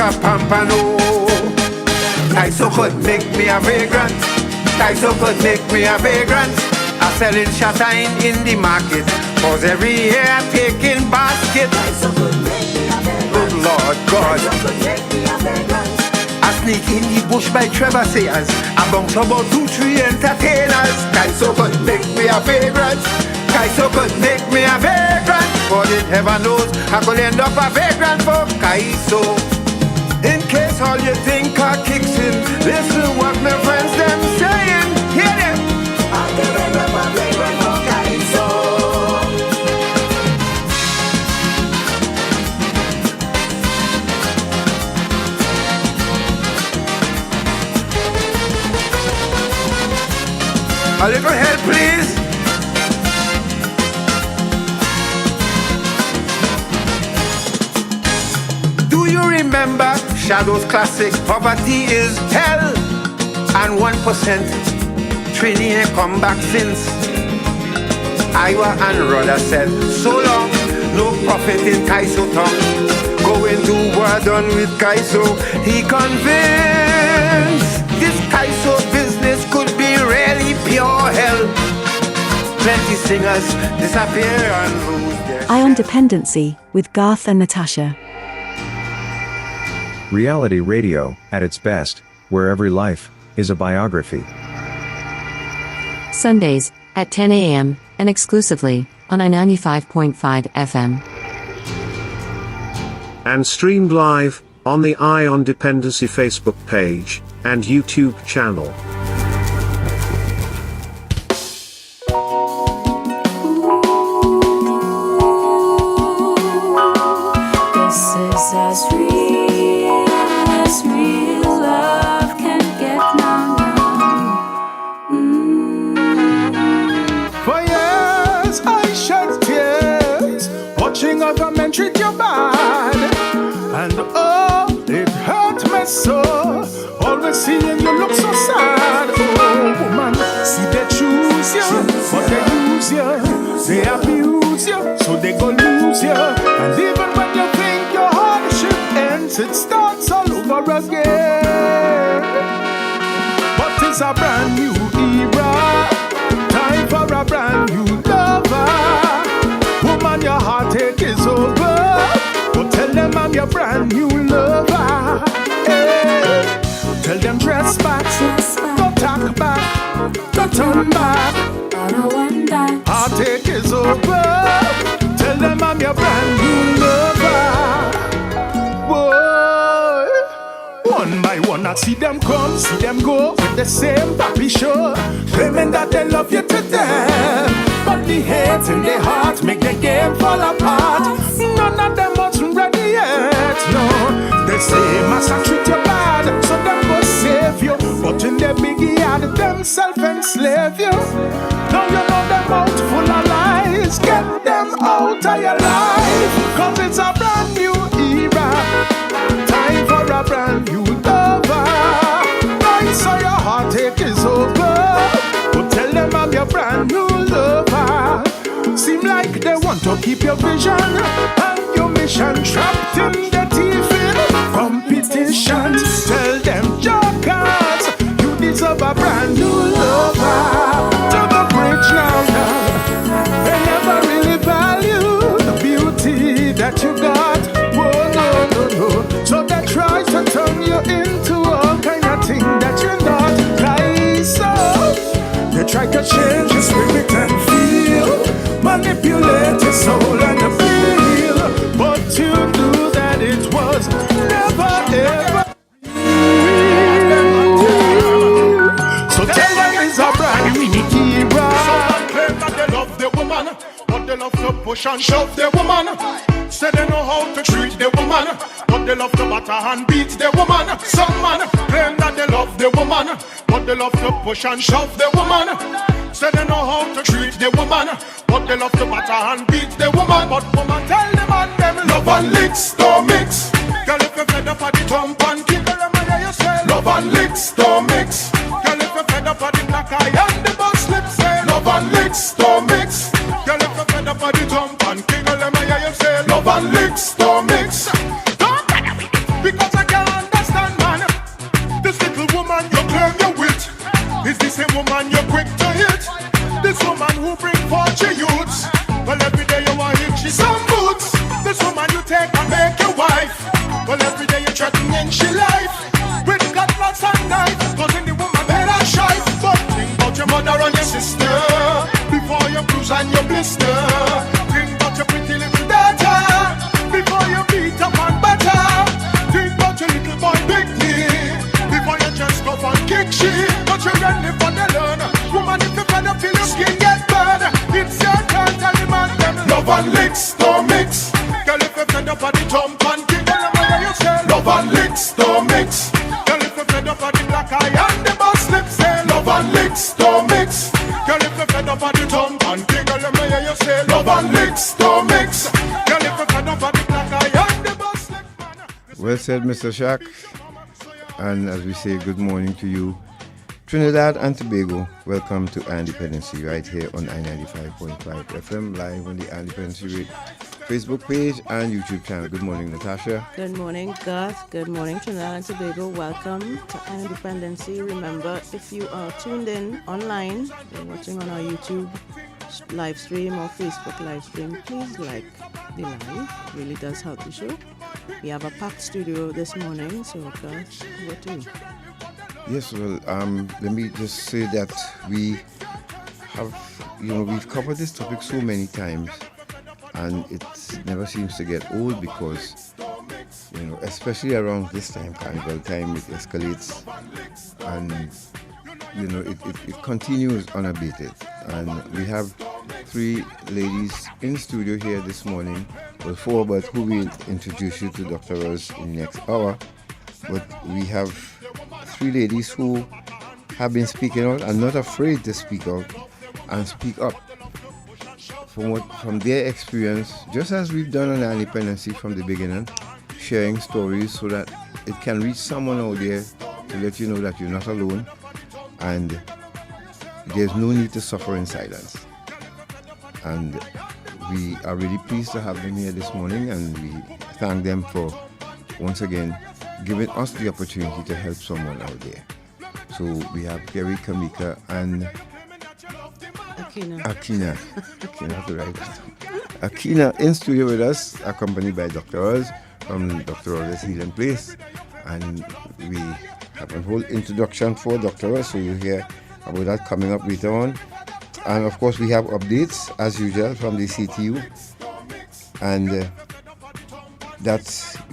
a pampano. Kaiso could make me a vagrant. Kaiso could make me a vagrant. I'm selling shatine in the market, cause every year I'm taking basket. Kaiso could make me a vagrant. Good Lord God. Kaiso could make me a vagrant. I sneak in the bush by Trevor Sayers. I bounce about 2-3 entertainers. Kaiso could make me a vagrant. Kaiso could make me a vagrant. But it heaven knows I could end up a vagrant for Kaiso. In case all you think are kicks in, listen what my friends them saying. Hear them. I could end up a vagrant for Kaiso. A little help, please. Do you remember Shadow's classic? Poverty is hell, and 1% Trini ain't come back since. Iowa and Rhoda said, so long, no profit in Kaiso tongue. Going to war done with Kaiso. He convinced this Kaiso business could be really pure hell. Plenty singers disappear and lose their Eye on Dependency with Garth and Natasha. Reality radio, at its best, where every life is a biography. Sundays, at 10 a.m., and exclusively, on I-95.5 FM. And streamed live, on the Eye on Dependency Facebook page, and YouTube channel. This is as real love can get now. For years I shed tears, watching other men treat you bad. And oh, it hurt me so, always seeing you look so sad. Oh woman, see they choose you, but they use you. They abuse you, so they go lose you. And even when you think your hardship ends, it starts all over again. But it's a brand new era, time for a brand new lover. Woman, your heartache is over, but tell them I'm your brand new lover. Hey. Tell them dress back, don't talk back, don't turn back. I don't want that. Heartache is over, tell them I'm your brand new lover. Boy, one by one I see them come, see them go with the same pappy show, claiming that they love you to death. But the hate in their heart make the game fall apart. None of them wasn't ready yet, no. They say massa treat you bad, so them go save you. But in their biggie yard, them self-enslave you. Now you know them out full of lies. Get them out of your life, cause it's a brand new era, time for a brand new lover. Right, so your heartache is over, but tell them I'm your brand new lover. Seem like they want to keep your vision and your mission trapped in the TV competition. Tell them jokers, you deserve a brand new lover. To the bridge now, they never really value the beauty that you got. Whoa, no. So they try to turn you into all kind of thing that you're not. Kaiso, they try to change your spirit and feel, manipulate your soul and the feel. But you knew that it was never ever. So tell them it's a brand new era. Some claim that they love the woman, but they love to push and shove the woman. Say they know how to treat the woman, but they love to batter and beat the woman. Some man claim that they love the woman, but they love to push and shove the woman. Say they know how to treat the woman, but they love to batter and beat the woman. But woman tell the man them love and licks, don't mix. Girl, if you fed up for the jump and kick, them and hear you say love and licks, don't mix. Girl, if you fed up for the black eye and the bus slip, say love and licks, don't mix. Girl, if you fed up for the jump and kick, them and hear you say love and licks, don't mix. Don't bother with it, because I can't Love and licks, don't mix. Girl, if you fed up at the jump and kick, whatever you say. Love and licks, don't mix. Girl, if you fed up at the black eye and the bass lip, say. Love and licks, don't mix. Girl, if you fed up at the jump and kick, whatever you say. Love and licks, don't mix. Girl, if you fed up at the black eye and the bass lip. Well said, Mr. Shaq. And as we say, good morning to you, Trinidad and Tobago. Welcome to Dependency right here on I-95.5 FM, live on the Dependency Facebook page and YouTube channel. Good morning, Natasha. Good morning, Garth. Good morning, Trinidad and Tobago. Welcome to Dependency. Remember, if you are tuned in online, you're watching on our YouTube live stream or Facebook live stream, please like the live. It really does help the show. We have a packed studio this morning, so Garth, what do you? Yes, well, let me just say that we have, we've covered this topic so many times, and it never seems to get old because, especially around this time, carnival time, it escalates, and, it continues unabated. And we have 3 ladies in studio here this morning, well, 4, but who will introduce you to Dr. Rose in the next hour. But we have 3 ladies who have been speaking out and not afraid to speak out and speak up from their experience, just as we've done on Dependency from the beginning, sharing stories so that it can reach someone out there to let you know that you're not alone and there's no need to suffer in silence. And we are really pleased to have them here this morning, and we thank them for once again giving us the opportunity to help someone out there. So we have Krie, Kamika, and Akina. Akina in studio with us, accompanied by Dr. Oz from Dr. Oz's Healing Place. And we have a whole introduction for Dr. Oz, so you'll hear about that coming up later on. And of course, we have updates as usual from the CTU. And that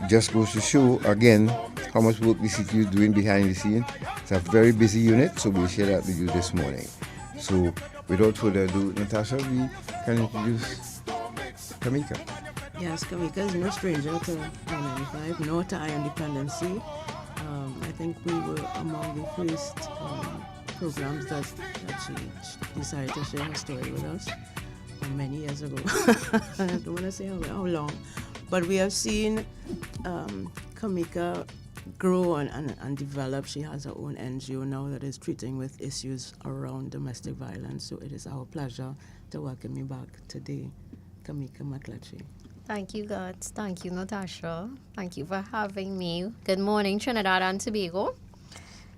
just goes to show again how much work the CTU is doing behind the scene. It's a very busy unit, so we'll share that with you this morning. So without further ado, Natasha, we can introduce Kamika. Yes, Kamika is no stranger to I-95, nor to Dependency. I think we were among the first programs that she decided to share her story with us many years ago. I don't want to say how long, but we have seen Kamika grow and develop. She has her own NGO now that is treating with issues around domestic violence. So it is our pleasure to welcome you back today, Kamika McClatchy. Thank you, God. Thank you, Natasha. Thank you for having me. Good morning, Trinidad and Tobago.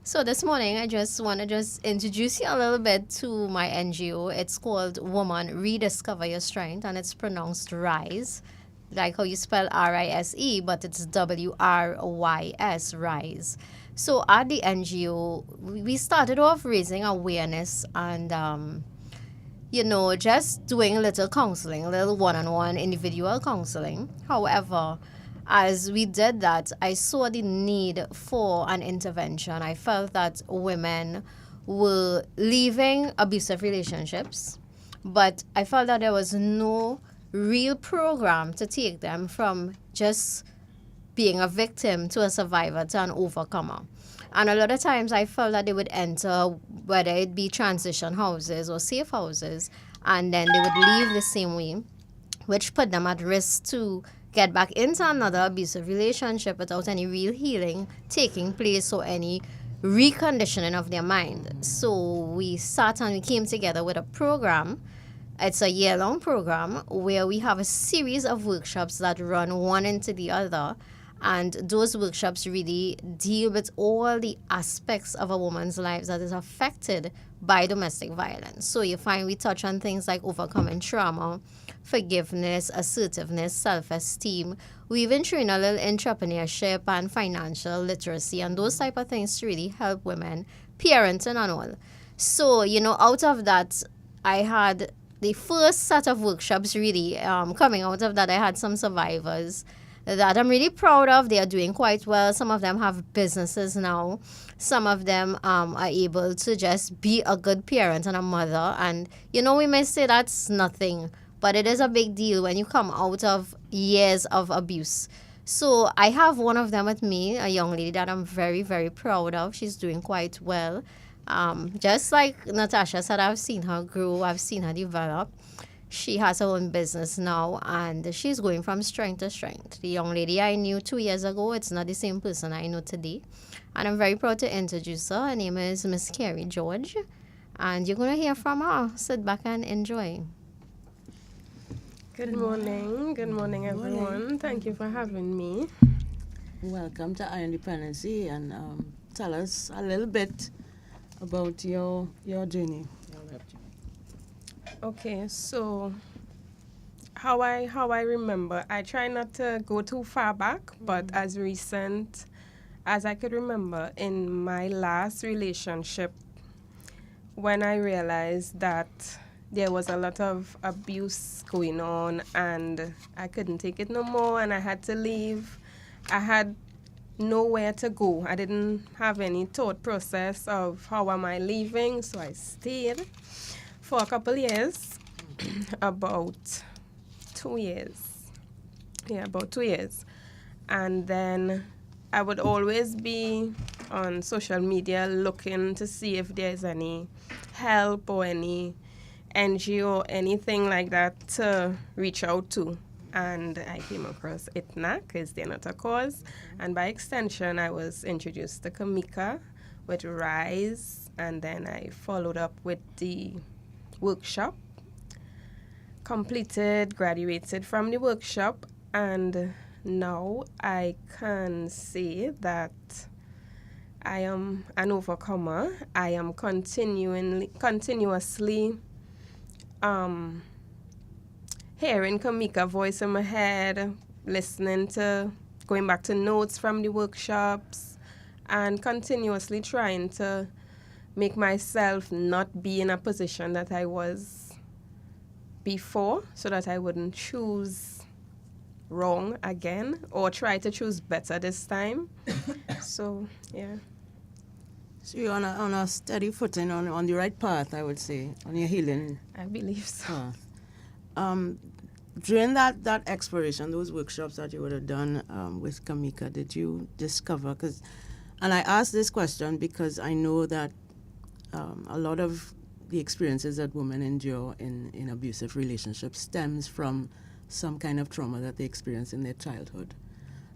So this morning, I just want to introduce you a little bit to my NGO. It's called Woman Rediscover Your Strength, and it's pronounced RISE, like how you spell R-I-S-E, but it's W-R-Y-S, RISE. So at the NGO, we started off raising awareness and, just doing a little counseling, a little one-on-one individual counseling. However, as we did that, I saw the need for an intervention. I felt that women were leaving abusive relationships, but I felt that there was no real program to take them from just being a victim to a survivor to an overcomer. And a lot of times I felt that they would enter, whether it be transition houses or safe houses, and then they would leave the same way, which put them at risk to get back into another abusive relationship without any real healing taking place or any reconditioning of their mind. So we sat and we came together with a program. It's a year-long program where we have a series of workshops that run one into the other. And those workshops really deal with all the aspects of a woman's life that is affected by domestic violence. So you find we touch on things like overcoming trauma, forgiveness, assertiveness, self-esteem. We even train a little entrepreneurship and financial literacy and those type of things to really help women, parenting and all. So, out of that, I had the first set of workshops really coming out of that. I had some survivors that I'm really proud of. They are doing quite well. Some of them have businesses now. Some of them are able to just be a good parent and a mother. And, we may say that's nothing, but it is a big deal when you come out of years of abuse. So I have one of them with me, a young lady that I'm very, very proud of. She's doing quite well. Just like Natasha said, I've seen her grow, I've seen her develop. She has her own business now, and she's going from strength to strength. The young lady I knew 2 years ago, it's not the same person I know today. And I'm very proud to introduce her. Her name is Miss Krie George. And you're going to hear from her. Sit back and enjoy. Good morning. Good morning, everyone. Thank you for having me. Welcome to Iron Dependency, and tell us a little bit about your journey. Okay, so how I remember, I try not to go too far back, but as recent as I could remember, in my last relationship, when I realized that there was a lot of abuse going on and I couldn't take it no more and I had to leave, I had nowhere to go. I didn't have any thought process of how am I leaving, so I stayed for a couple years, about 2 years. Yeah, about 2 years. And then I would always be on social media looking to see if there's any help or any NGO or anything like that to reach out to. And I came across ITNA, because they're not a cause. And by extension, I was introduced to Kamika with RISE, and then I followed up with the workshop, completed, graduated from the workshop, and now I can say that I am an overcomer. I am continuously hearing Kamika's voice in my head, going back to notes from the workshops, and continuously trying to make myself not be in a position that I was before, so that I wouldn't choose wrong again or try to choose better this time. So, yeah. So you're on a steady footing, on the right path, I would say, on your healing. I believe so. Path. During that exploration, those workshops that you would have done with Kamika, did you discover, and I ask this question because I know that a lot of the experiences that women endure in abusive relationships stems from some kind of trauma that they experience in their childhood.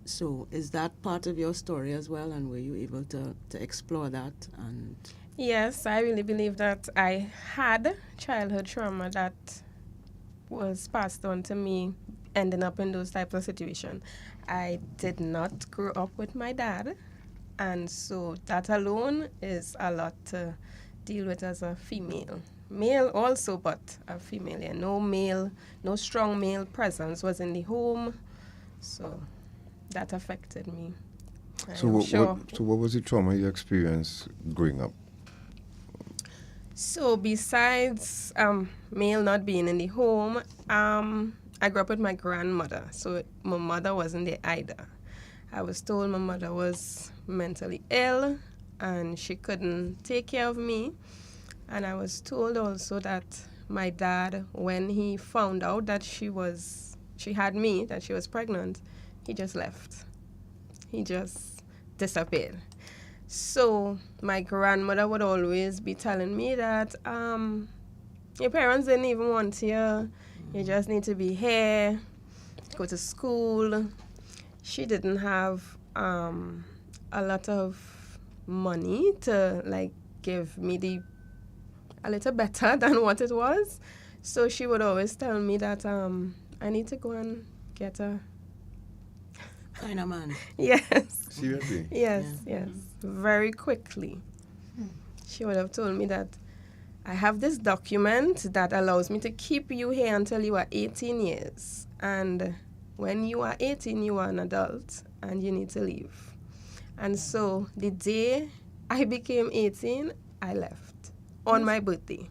So is that part of your story as well, and were you able to explore that? And yes, I really believe that I had childhood trauma that was passed on to me, ending up in those types of situations. I did not grow up with my dad, and so that alone is a lot to deal with as a female. Male also, but a female. Yeah. No strong male presence was in the home, so that affected me. So what was the trauma you experienced growing up? So besides male not being in the home, I grew up with my grandmother. So my mother wasn't there either. I was told my mother was mentally ill and she couldn't take care of me. And I was told also that my dad, when he found out that she had me, that she was pregnant, he just left. He just disappeared. So my grandmother would always be telling me that your parents didn't even want you. You just need to be here, go to school. She didn't have a lot of money to give me a little better than what it was. So she would always tell me that I need to go and get a kind of man. Yes. Seriously? Yes. Very quickly. She would have told me that I have this document that allows me to keep you here until you are 18 years. And when you are 18, you are an adult and you need to leave. And so the day I became 18, I left on my birthday.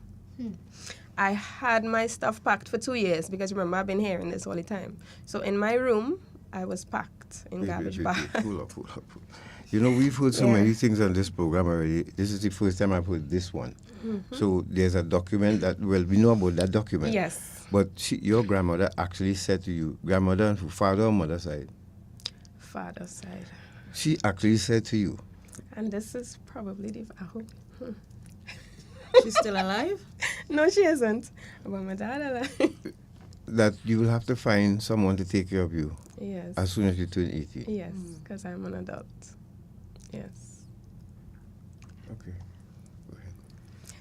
I had my stuff packed for 2 years because remember, I've been hearing this all the time. So in my room, I was packed. locked in garbage Wait, bag. Pull up. You know, we've heard so Yeah. many things on this program already. This is the first time I've heard this one. So there's a document that, well, we know about that document. Yes. But your grandmother actually said to you, grandmother and father or mother side? Father's side. She actually said to you, And this is probably the... I hope. She's still alive? No, she isn't. But my dad alive. that you will have to find someone to take care of you Yes. as soon as you turn 18. Yes, because I'm an adult. Yes. Okay. Go ahead.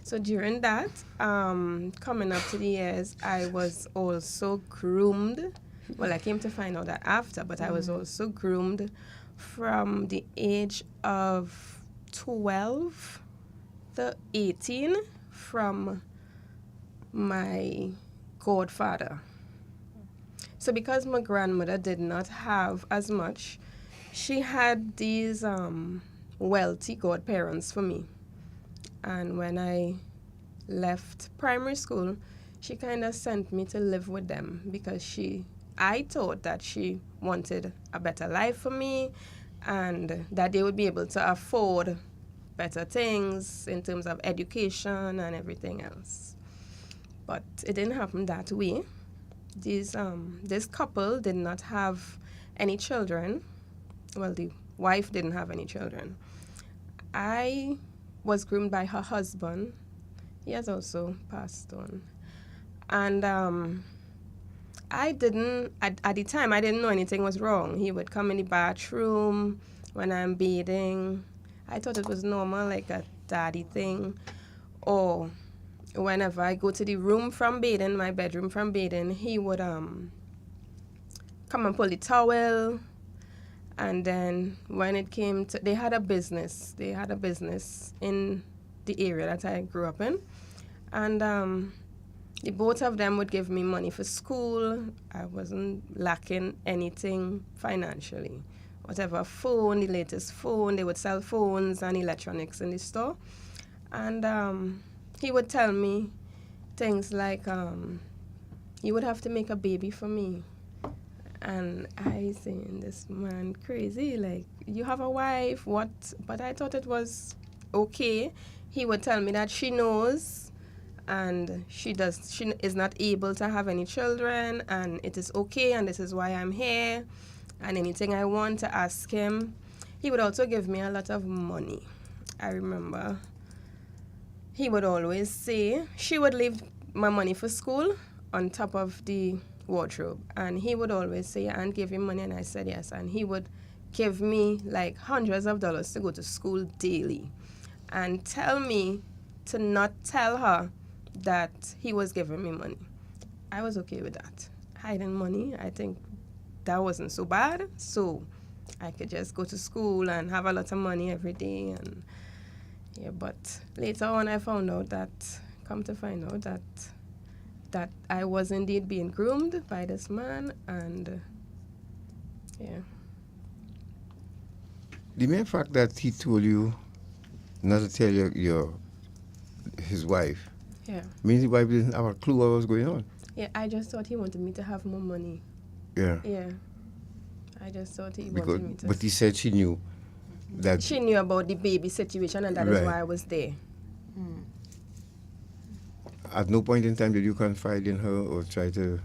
So during that, coming up to the years, I was also groomed. Well, I came to find out that after, but I was also groomed from the age of 12 to 18 from my godfather. So because my grandmother did not have as much, she had these wealthy godparents for me. And when I left primary school, she kind of sent me to live with them because I thought that she wanted a better life for me and that they would be able to afford better things in terms of education and everything else. But it didn't happen that way. This couple did not have any children. Well, the wife didn't have any children. I was groomed by her husband. He has also passed on. And at the time, I didn't know anything was wrong. He would come in the bathroom when I'm bathing. I thought it was normal, like a daddy thing. Or whenever I go to the room from bathing, my bedroom from bathing, he would come and pull the towel. And then when it came to, they had a business in the area that I grew up in. And the both of them would give me money for school. I wasn't lacking anything financially. Whatever phone, the latest phone, they would sell phones and electronics in the store. And he would tell me things like, you would have to make a baby for me. And I saying, this man crazy, like, you have a wife, what? But I thought it was okay. He would tell me that she knows and she is not able to have any children and it is okay and this is why I'm here and anything I want to ask him. He would also give me a lot of money. I remember he would always say, she would leave my money for school on top of the wardrobe. And he would always say, and give him money. And I said yes. And he would give me like hundreds of dollars to go to school daily. And tell me to not tell her that he was giving me money. I was okay with that. Hiding money, I think that wasn't so bad. So I could just go to school and have a lot of money every day. And yeah, but later on I found out that, that I was indeed being groomed by this man, and yeah. The mere fact that he told you not to tell his wife, yeah, means the wife didn't have a clue what was going on. Yeah, I just thought he wanted me to have more money. Yeah. Yeah. I just thought he wanted me to. But he said she knew that. She knew about the baby situation, and that is why I was there. At no point in time did you confide in her or try to...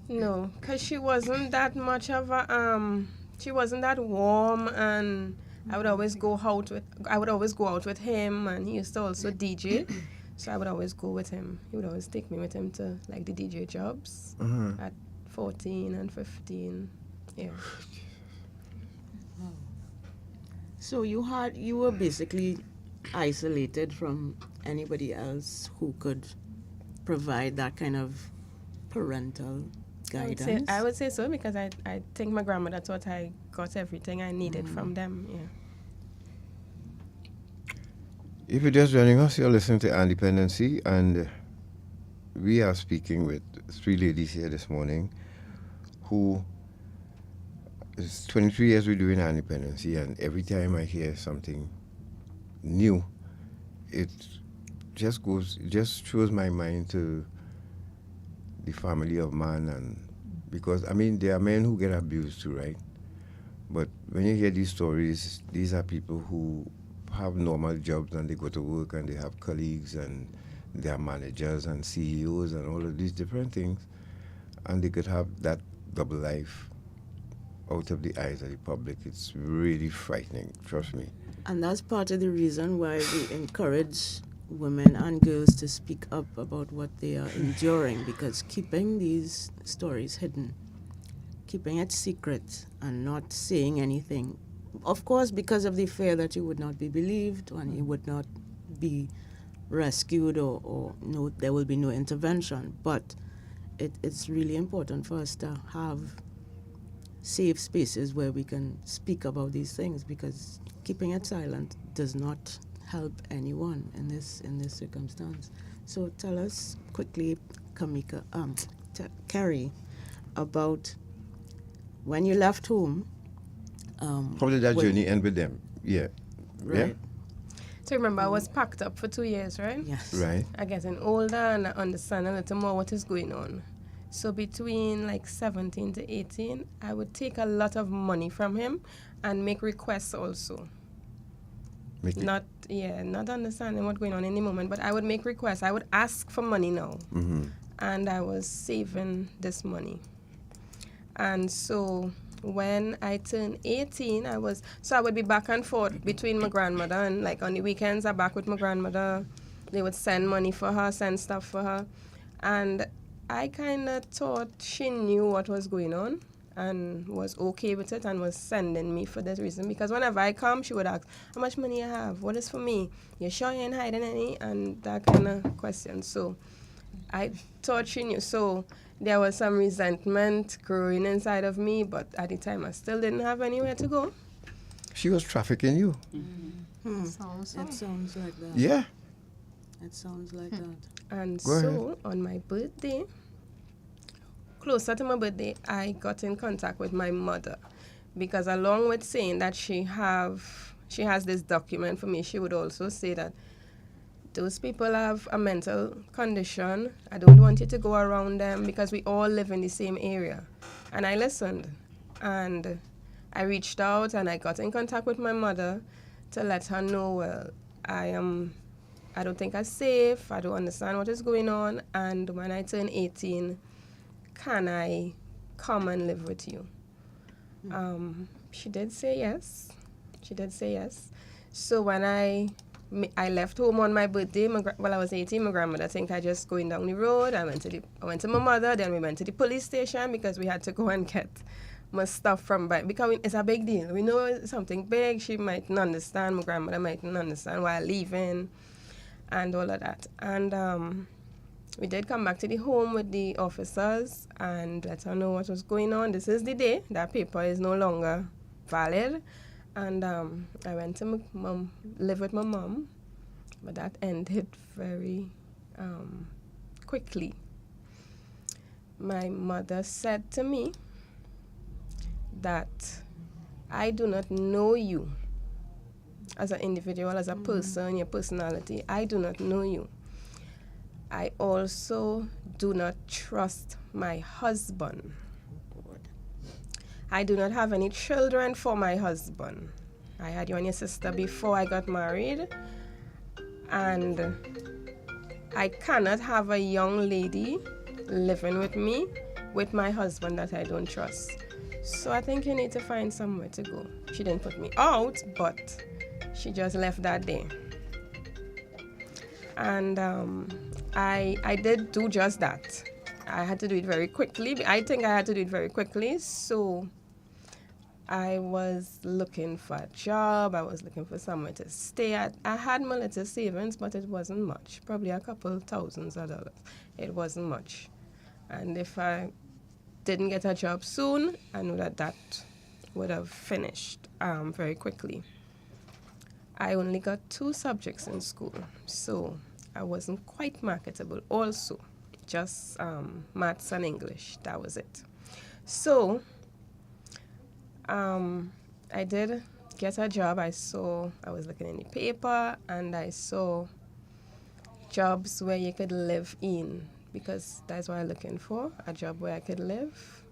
No, because she wasn't that much of a, she wasn't that warm, and I would always go out with him, and he used to also DJ, so I would always go with him. He would always take me with him to like the DJ jobs at 14 and 15, yeah. So you were basically isolated from anybody else who could provide that kind of parental guidance? I would say so, because I think my grandmother thought I got everything I needed from them, yeah. If you're just joining us, you're listening to Dependency, and we are speaking with three ladies here this morning who is 23 years we're doing Dependency, and every time I hear something new, it just shows my mind to the family of man. And because I mean there are men who get abused too, right? But when you hear these stories, these are people who have normal jobs and they go to work and they have colleagues and they are managers and CEOs and all of these different things, and they could have that double life out of the eyes of the public. It's really frightening, trust me. And that's part of the reason why we encourage women and girls to speak up about what they are enduring, because keeping these stories hidden, keeping it secret and not saying anything, of course because of the fear that you would not be believed and you would not be rescued or no, there will be no intervention, but it's really important for us to have safe spaces where we can speak about these things, because keeping it silent does not help anyone in this circumstance. So tell us quickly, Kamika, Krie, about when you left home. How did that journey end with them? Yeah. Right. Yeah? So remember, I was packed up for 2 years, right? Yes. Right. I'm getting older and I understand a little more what is going on. So between like 17 to 18, I would take a lot of money from him and make requests also. Not understanding what's going on in the moment, but I would make requests. I would ask for money now. Mm-hmm. And I was saving this money. And so when I turned 18, I would be back and forth between my grandmother, and like on the weekends I'm back with my grandmother. They would send money for her, send stuff for her. And I kind of thought she knew what was going on and was okay with it and was sending me for that reason. Because whenever I come, she would ask, how much money you have? What is for me? You sure you ain't hiding any? And that kind of question. So I thought she knew. So there was some resentment growing inside of me, but at the time I still didn't have anywhere to go. She was trafficking you. Mm-hmm. It sounds like that. Yeah. It sounds like that. And Go so ahead. on my birthday, closer to my birthday, I got in contact with my mother, because along with saying that she has this document for me, she would also say that those people have a mental condition. I don't want you to go around them because we all live in the same area. And I listened, and I reached out and I got in contact with my mother to let her know, well, I don't think I'm safe, I don't understand what is going on, and when I turn 18, can I come and live with you? She did say yes. So when I left home on my birthday, I was 18, my grandmother think I just going down the road. I went to my mother, then we went to the police station because we had to go and get my stuff from back, because it's a big deal. We know it's something big. She mightn't understand, my grandmother mightn't understand why I'm leaving and all of that. And we did come back to the home with the officers and let her know what was going on. This is the day that paper is no longer valid. And I went to my mom, live with my mom, but that ended very quickly. My mother said to me that I do not know you as an individual, as a person, your personality. I do not know you. I also do not trust my husband. I do not have any children for my husband. I had you and your sister before I got married, and I cannot have a young lady living with me with my husband that I don't trust. So I think you need to find somewhere to go. She didn't put me out, but she just left that day. And I did do just that. I had to do it very quickly. I think I had to do it very quickly. So I was looking for a job. I was looking for somewhere to stay at. I had my little savings, but it wasn't much. Probably a couple thousands of dollars. It wasn't much. And if I didn't get a job soon, I knew that would have finished very quickly. I only got 2 subjects in school, so I wasn't quite marketable also. Just maths and English, that was it. So I did get a job. I was looking in the paper and I saw jobs where you could live in, because that's what I'm looking for, a job where I could live.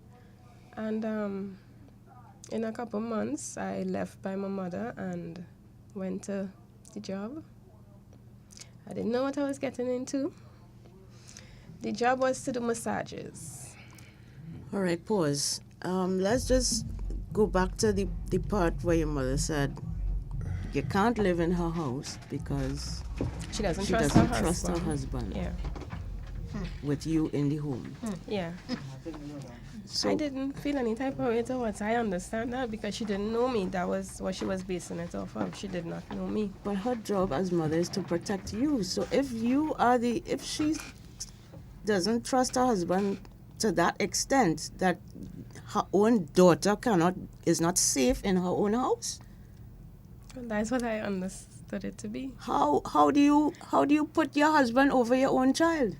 And in a couple months, I left by my mother and went to the job. I didn't know what I was getting into. The job was to do massages. All right, pause. Let's just go back to the part where your mother said you can't live in her house because She doesn't she trust doesn't her trust her husband. husband Yeah. with you in the home. Yeah. So I didn't feel any type of way towards. I understand that because she didn't know me. That was what she was basing it off of. She did not know me. but her job as mother is to protect you. So if she doesn't trust her husband to that extent that her own daughter is not safe in her own house, And that's what I understood it to be. how do you put your husband over your own child?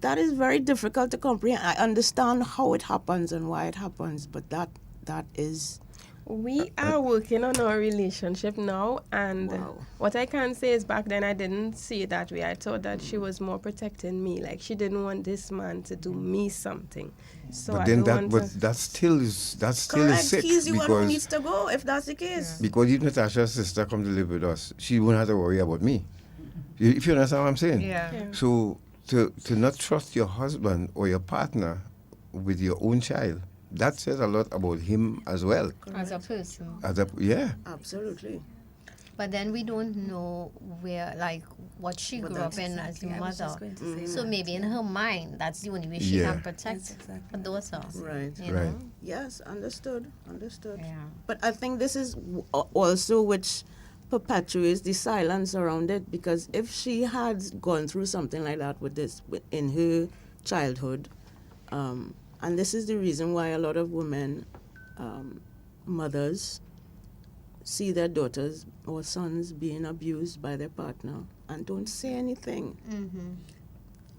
That is very difficult to comprehend. I understand how it happens and why it happens, but that is We are working on our relationship now, and Wow. what I can say is back then I didn't see it that way. I thought that she was more protecting me, like she didn't want this man to do me something. So But I then don't want to. that still is correct. sick He's the one who because needs to go if that's the case. because if Natasha's sister come to live with us, she won't have to worry about me. If you understand what I'm saying. Yeah. So to not trust your husband or your partner with your own child, that says a lot about him as well. As a person. Yeah. Absolutely. But then we don't know what she grew up in as a mother. So maybe in her mind, that's the only way she Yeah. can protect her daughter. Right. You Right. know? Yes, understood. Yeah. But I think this is also which perpetuates the silence around it, because if she had gone through something like that in her childhood, and this is the reason why a lot of women, mothers, see their daughters or sons being abused by their partner and don't say anything,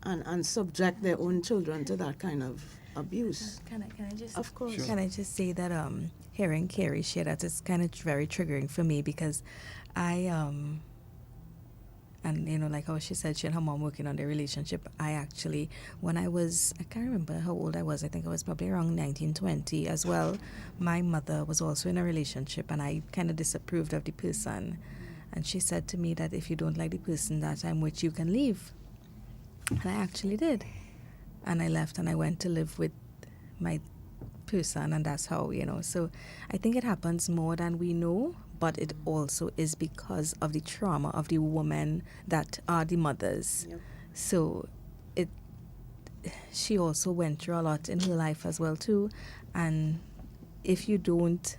and subject their own children to that kind of abuse. Can I just Of course. Can I just say that hearing Krie share that is kind of very triggering for me, because I and like how she said she and her mom working on their relationship. I actually, when I can't remember how old I was. I think I was probably around 19, 20 as well. My mother was also in a relationship, and I kind of disapproved of the person. And she said to me that if you don't like the person that I'm with, you can leave. And I actually did. And I left and I went to live with my person, and that's how, So I think it happens more than we know, but it also is because of the trauma of the women that are the mothers. Yep. So she also went through a lot in her life as well too. And if you don't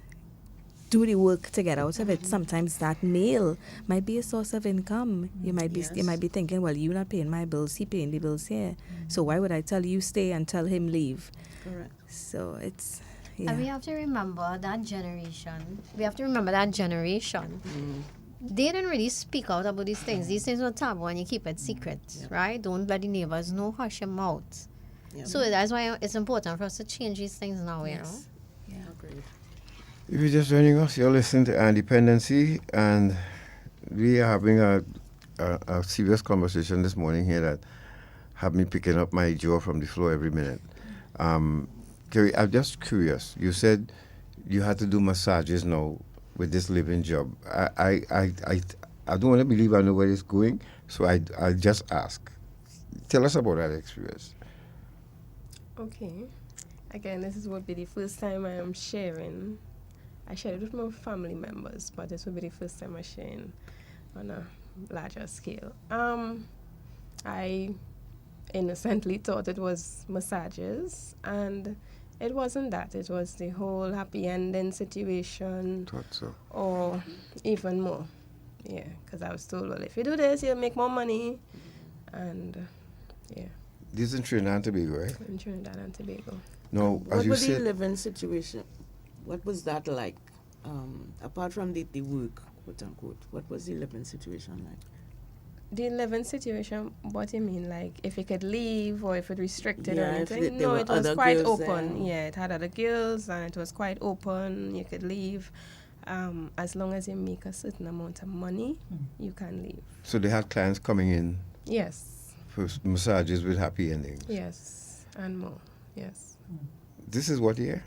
do the work to get out of it, sometimes that male might be a source of income. You might be thinking, well, you're not paying my bills, he paying the bills here. So why would I tell you stay and tell him leave? Correct. So it's And we have to remember that generation. They didn't really speak out about these things. These things were taboo and you keep it secret, right? Don't let the neighbors know, hush your mouth. Yep. So that's why it's important for us to change these things now, you know? Yeah. Agreed. If you're just joining us, you're listening to Dependency, and we are having a serious conversation this morning here that have me picking up my jaw from the floor every minute. Krie, I'm just curious. You said you had to do massages now with this living job. I don't want to believe I know where it's going, so I'll just ask. Tell us about that experience. Okay. Again, would be the first time I am sharing. I shared it with my family members, but this will be the first time I'm sharing on a larger scale. I innocently thought it was massages, and it wasn't that. It was the whole happy ending situation. Thought so. Or even more. Yeah, because I was told, well, if you do this, you'll make more money. And, yeah. This is in Trinidad and Tobago, right? In Trinidad and Tobago. No, What as you was the said, living situation? What was that like? Apart from the work, quote unquote, what was the living situation like? The living situation, what do you mean? Like, if you could leave or if it restricted or Yeah, if anything? there No, were it was other quite girls open. there. Yeah, it had other girls and it was quite open. You could leave. As long as you make a certain amount of money, you can leave. so they had clients coming in Yes. for massages with happy endings. Yes. And more. Yes. This is what year?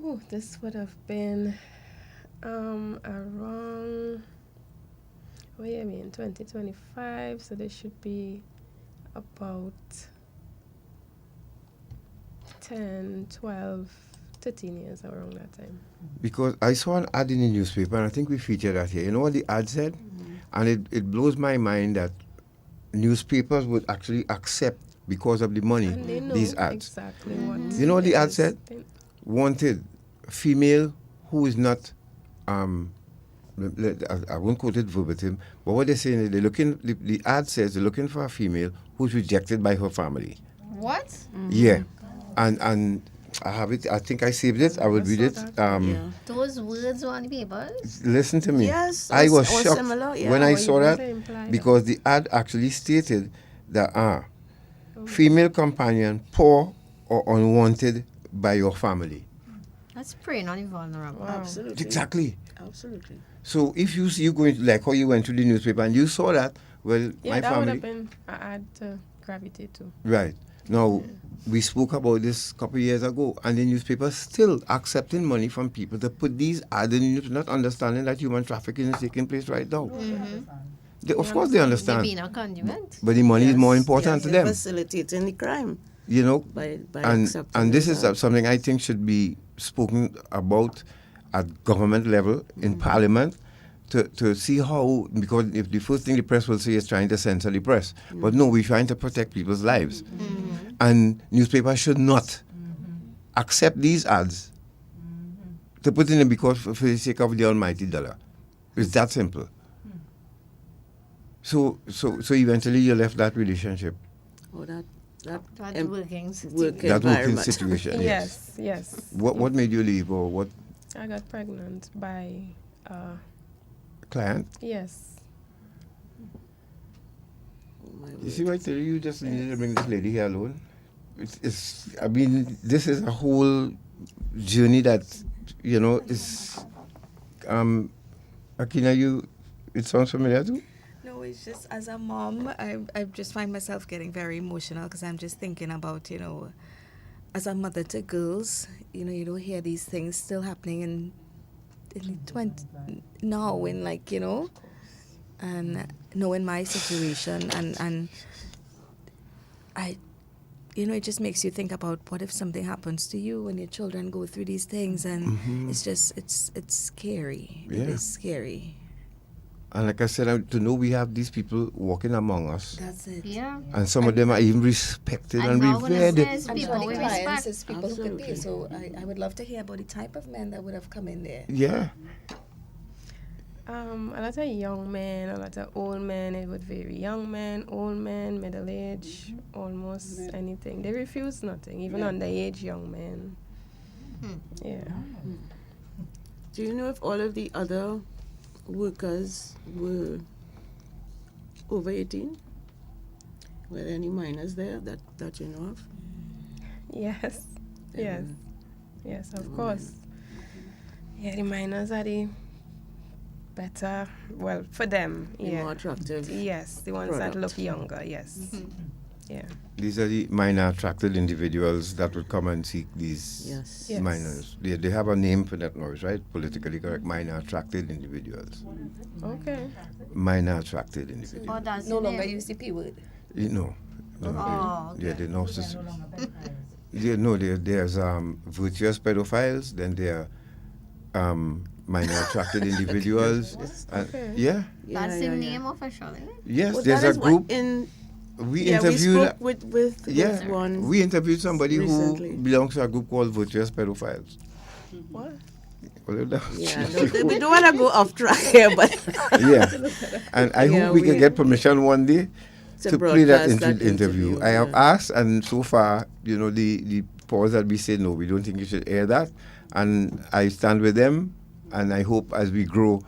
Oh, this would have been around, what do you mean, 2025, so there should be about 10, 12, 13 years around that time. Because I saw an ad in the newspaper, and I think we featured that here. You know what the ad said? And it blows my mind that newspapers would actually accept, because of the money, And they know these ads. exactly what. You know what the it ad is. said? Wanted female who is not, I won't quote it verbatim, but what they're saying is the ad says they're looking for a female who's rejected by her family. What? Yeah. And I have it, I think I saved it, I would read it. Those words on the paper? Listen to me. Yes, I was or shocked similar, yeah. when I Or saw even that, to imply that. because the ad actually stated that female companion poor or unwanted by your family. That's pretty not even vulnerable. Absolutely. Exactly. Absolutely. So if you going, like how you went to the newspaper and you saw that, well, Yeah, my that would family. have been an ad to gravitate to. Right. Now, we spoke about this a couple of years ago, and the newspaper still accepting money from people to put these ads in the news, not understanding that human trafficking is taking place right now. Of course they understand. They're being a conduit. But the money is more important to they're them. facilitating the crime. You know, By and accepting this those is something I think should be spoken about at government level, in Parliament, to see how, because if the first thing the press will say is trying to censor the press, but no, we're trying to protect people's lives. And newspapers should not accept these ads to put in them because for the sake of the almighty dollar. It's that simple. So eventually you left that relationship. Oh, that working That working situation. Yes, yes. What made you leave, or what? I got pregnant by Client? yes. You see, right there, you just needed to bring this lady here alone. I mean, this is a whole journey that, is, Akina, it sounds familiar too? No, it's just as a mom, I just find myself getting very emotional because I'm just thinking about, as a mother to girls, you don't hear these things still happening in the 20 now, and knowing my situation, and I, it just makes you think about what if something happens to you when your children go through these things, and it's just it's scary. Yeah. It is scary. And like I said, to know we have these people walking among us. That's it. Yeah. And some of them are even respected and revered. People we respect. As people who could be. So I would love to hear about the type of men that would have come in there. Yeah. A lot of young men, a lot of old men. It would vary. Young men, old men, middle age, almost anything. They refuse nothing, even underage young men. Yeah. Do you know if all of the other workers were over 18? Were there any minors there that you know of? Yes. Yes. Yes, of course. Yeah, the minors are the better, well, for them. The more attractive. Yes, the ones that look younger, yes. Yeah. These are the minor attracted individuals that would come and seek these Yes. minors. They have a name for that now, right? Politically correct. Minor attracted individuals. Okay. Minor attracted individuals. Oh, that's No the longer name. use the P word. No. Oh, Yeah, they're narcissists. There's virtuous pedophiles, then there are minor attracted individuals. Okay. Yeah. That's the name officially. Yes, Well, there's that a is what group. we interviewed. spoke with one. We interviewed somebody recently. who belongs to a group called virtuous pedophiles. What? Yeah, we don't want to go off track here, but Yeah, and I Yeah, hope we can we- get permission one day to to play that, broadcast that interview. interview, I have yeah. asked, and so far, the powers that we say no, we don't think you should air that, and I stand with them, and I hope as we grow,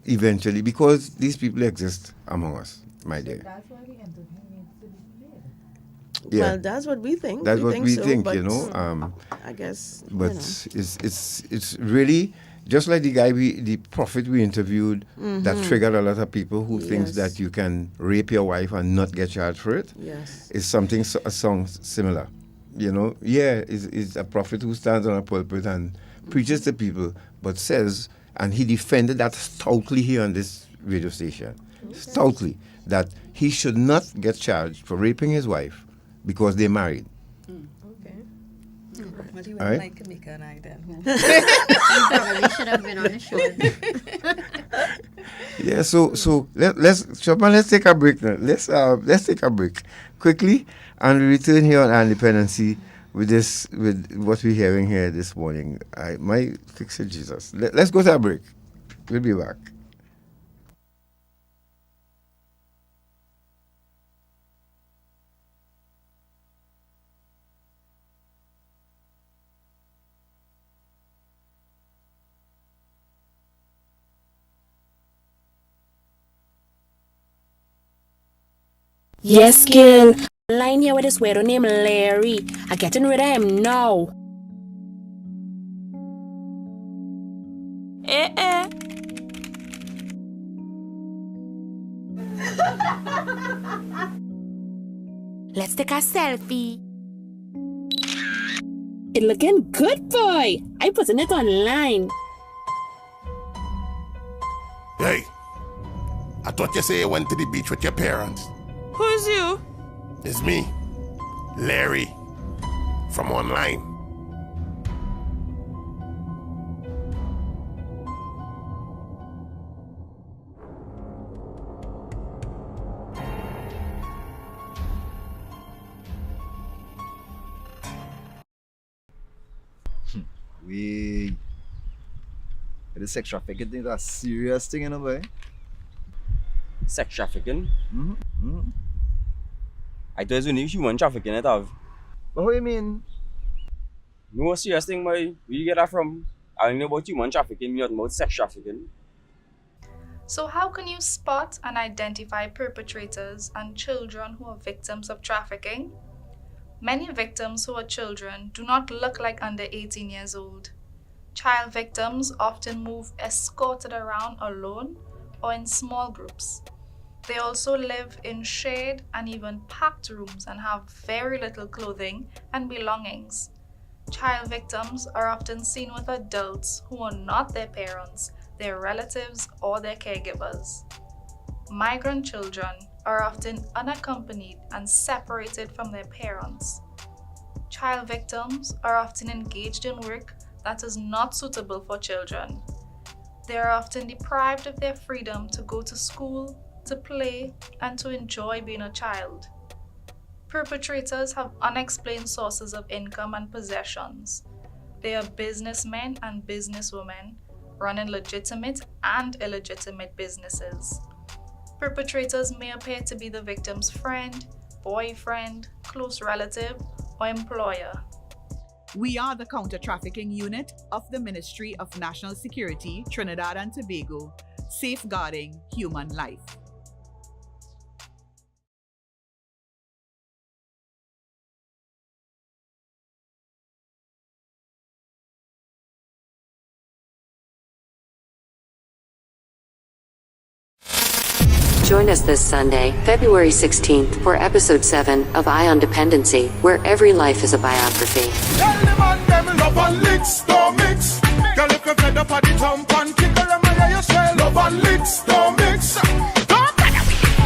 eventually, because these people exist among us, my dear. Yeah. Well, that's what we think. That's what we so, think, but I guess. But it's really just like the prophet we interviewed that triggered a lot of people who thinks Yes. that you can rape your wife and not get charged for it. Yes. It's something a song similar. Yeah, is a prophet who stands on a pulpit and preaches to people, but says, and he defended that stoutly here on this radio station, stoutly, that he should not get charged for raping his wife because they're married. Well, he All wouldn't right. like Kamika and I then. Probably should have been on the show. Yeah, so let's take a break now. Let's take a break quickly, and we return here on Dependency with what we're hearing here this morning. My fixer Jesus. Let's go to a break. We'll be back. Yes, girl. Line here with this weirdo named Larry. I'm getting rid of him now. Let's take a selfie. It looking good, boy. I'm putting it online. Hey, I thought you say you went to the beach with your parents. Who's you? It's me, Larry, from online. The sex trafficking thing is a serious thing, you know, boy. Sex trafficking? Mm-hmm. I thought it was only human trafficking it have. But what do you mean? No serious thing, boy. Where you get that from? I only know about human trafficking, not about sex trafficking. So how can you spot and identify perpetrators and children who are victims of trafficking? Many victims who are children do not look like under 18 years old. Child victims often move escorted around alone or in small groups. They also live in shared and even packed rooms and have very little clothing and belongings. Child victims are often seen with adults who are not their parents, their relatives, or their caregivers. Migrant children are often unaccompanied and separated from their parents. Child victims are often engaged in work that is not suitable for children. They are often deprived of their freedom to go to school, to play, and to enjoy being a child. Perpetrators have unexplained sources of income and possessions. They are businessmen and businesswomen running legitimate and illegitimate businesses. Perpetrators may appear to be the victim's friend, boyfriend, close relative, or employer. We are the Counter-Trafficking Unit of the Ministry of National Security, Trinidad and Tobago, safeguarding human life. Join us this Sunday, February 16th, for episode 7 of Eye on Dependency, where every life is a biography. Love and licks, don't mix. Girl, if you're fed up at the jump and kick around my you say love and licks, don't mix. Don't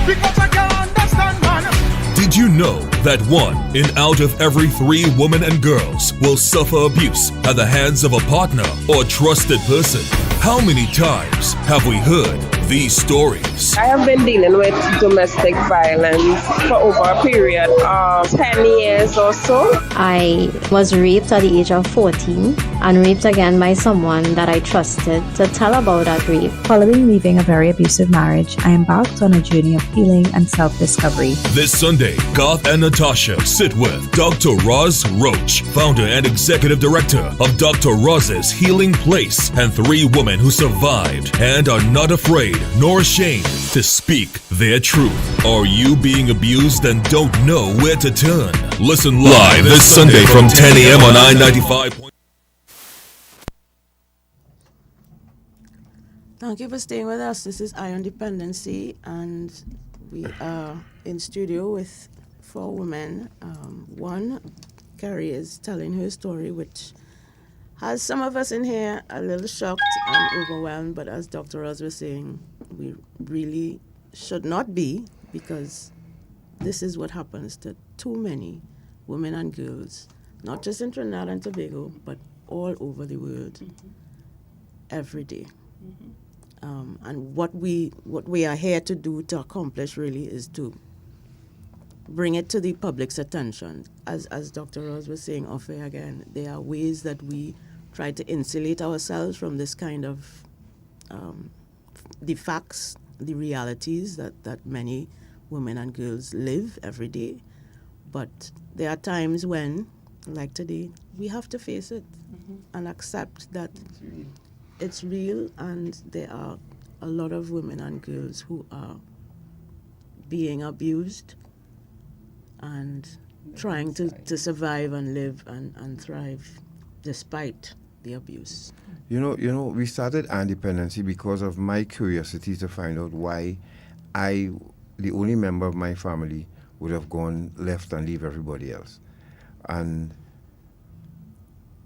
because I can't understand, man. Did you know that 1 in out of every 3 women and girls will suffer abuse at the hands of a partner or trusted person? How many times have we heard these stories? I have been dealing with domestic violence for over a period of 10 years or so. I was raped at the age of 14 and raped again by someone that I trusted to tell about that rape. Following leaving a very abusive marriage, I embarked on a journey of healing and self-discovery. This Sunday, Garth and Natasha sit with Dr. Roz Roach, founder and executive director of Dr. Roz's Healing Place, and 3 women who survived and are not afraid nor ashamed to speak their truth. Are you being abused and don't know where to turn? Listen live this Sunday from 10 a.m. on I-95. Thank you for staying with us. This is Eye on Dependency, and we are in studio with 4 women. One, Krie, is telling her story, which has some of us in here a little shocked and overwhelmed, but as Dr. Ross was saying, we really should not be, because this is what happens to too many women and girls, not just in Trinidad and Tobago, but all over the world, every day. And what we are here to do, to accomplish, really, is to bring it to the public's attention. As Dr. Ross was saying off air again, there are ways that we try to insulate ourselves from this kind of the facts, the realities that many women and girls live every day. But there are times when, like today, we have to face it and accept that it's real, and there are a lot of women and girls who are being abused and trying to survive and live and thrive despite the abuse. You know, we started Dependency because of my curiosity to find out why I, the only member of my family, would have gone left and leave everybody else. And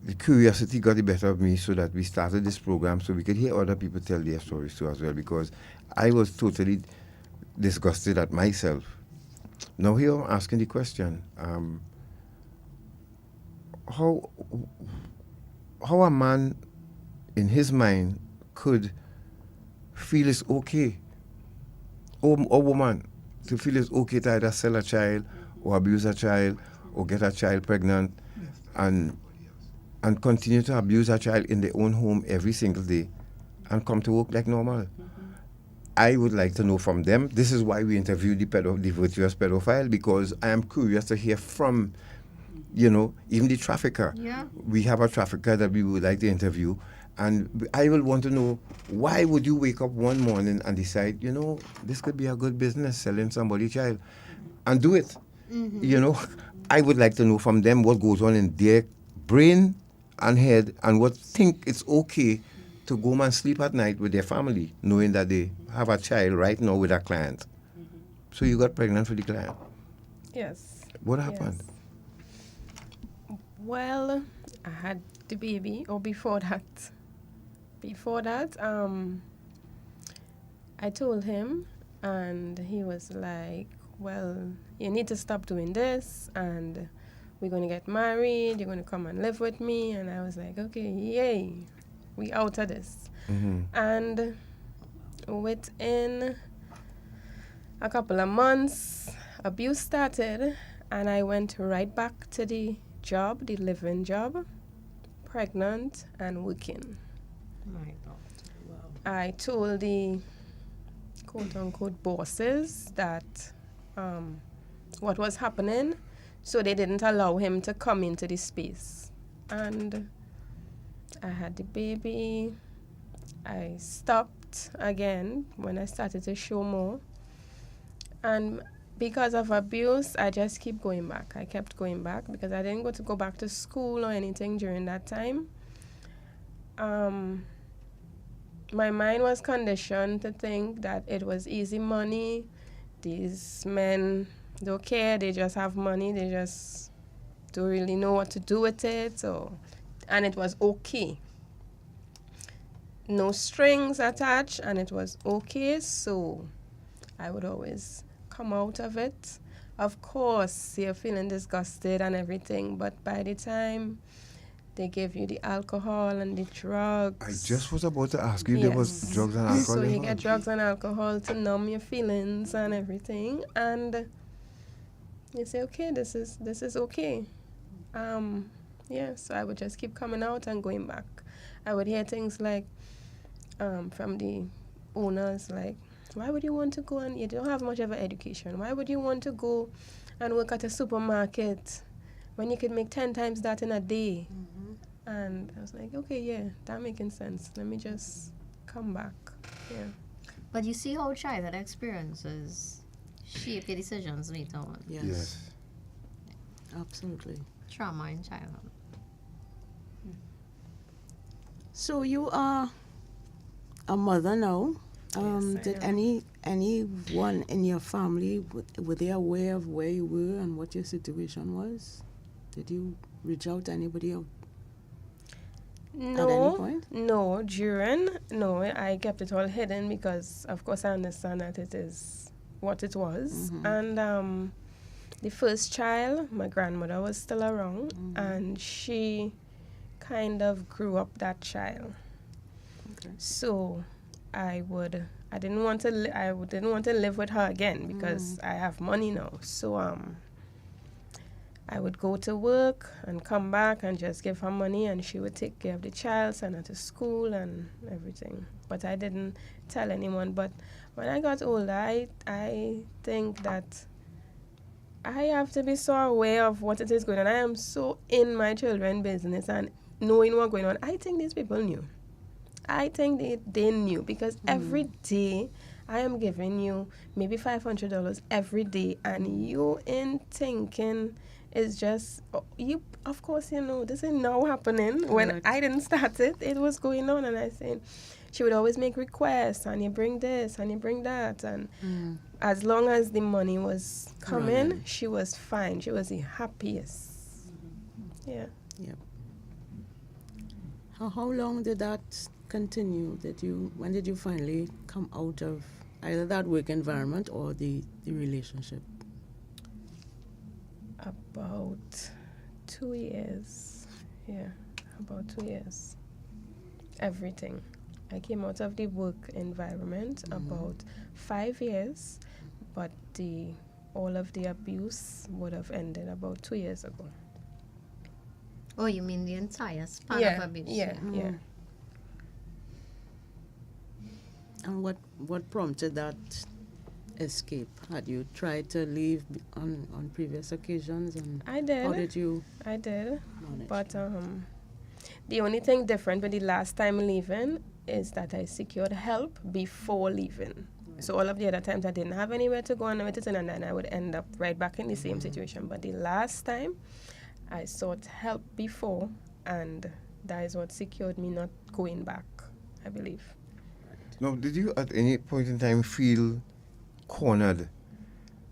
the curiosity got the better of me, so that we started this program so we could hear other people tell their stories too as well, because I was totally disgusted at myself. Now here I'm asking the question, how a man in his mind could feel it's okay, or a woman to feel it's okay to either sell a child or abuse a child or get a child pregnant and continue to abuse a child in their own home every single day and come to work like normal. I would like to know from them. This is why we interviewed the virtuous pedophile, because I am curious to hear from, even the trafficker. Yeah. We have a trafficker that we would like to interview, and I will want to know, why would you wake up one morning and decide, this could be a good business, selling somebody's child, and do it? I would like to know from them what goes on in their brain and head, and what think it's okay to go home and sleep at night with their family, knowing that they have a child right now with a client. So you got pregnant for the client. Yes. What happened? Yes. Well, I had the baby, or before that, I told him, and he was like, well, you need to stop doing this, and we're going to get married, you're going to come and live with me. And I was like, okay, yay, we out of this. And within a couple of months, abuse started, and I went right back to the job, the living job, pregnant and working. My God. Wow. I told the quote-unquote bosses that what was happening, so they didn't allow him to come into the space. And I had the baby. I stopped again when I started to show more. And because of abuse, I just keep going back. I kept going back because I didn't go back to school or anything during that time. My mind was conditioned to think that it was easy money. These men don't care. They just have money. They just don't really know what to do with it. And it was okay. No strings attached, and it was okay. So I would always come out of it. Of course, you're feeling disgusted and everything, but by the time they give you the alcohol and the drugs. I just was about to ask you, there was drugs and alcohol. So you get drugs and alcohol to numb your feelings and everything, and you say, okay, this is okay. So I would just keep coming out and going back. I would hear things like from the owners, like, why would you want to go, and you don't have much of an education, why would you want to go and work at a supermarket when you could make 10 times that in a day? And I was like, okay, yeah, that making sense. Let me just come back. Yeah. But you see how childhood experiences shape your decisions later on. Yes. Absolutely. Trauma in childhood. So you are a mother now. Did anyone in your family, were they aware of where you were and what your situation was? Did you reach out to anybody else? No, any point? no, no, I kept it all hidden because, of course, I understand that it is what it was. And the first child, my grandmother was still around, and she kind of grew up that child. Okay. So I didn't want to live with her again because I have money now. So I would go to work and come back and just give her money, and she would take care of the child, send her to school and everything. But I didn't tell anyone. But when I got older, I think that I have to be so aware of what it is going on. I am so in my children's business and knowing what's going on. I think these people knew. I think they knew because every day I am giving you maybe $500 every day, and you in thinking it's just you. Of course, you know this is now happening. When I didn't start it, it was going on, and I said she would always make requests, and you bring this and you bring that, and as long as the money was coming, she was fine. She was the happiest. Yeah. Yep. How long did that continue? When did you finally come out of either that work environment or the relationship? About 2 years. Yeah, about 2 years. Everything. I came out of the work environment about 5 years, but all of the abuse would have ended about 2 years ago. Oh, you mean the entire span of abuse? Yeah. And what prompted that escape? Had you tried to leave on previous occasions? And I did. How did you? I did. manage? But the only thing different with the last time leaving is that I secured help before leaving. So all of the other times I didn't have anywhere to go and everything, and then I would end up right back in the same situation. But the last time I sought help before, and that is what secured me not going back, I believe. Now, did you at any point in time feel cornered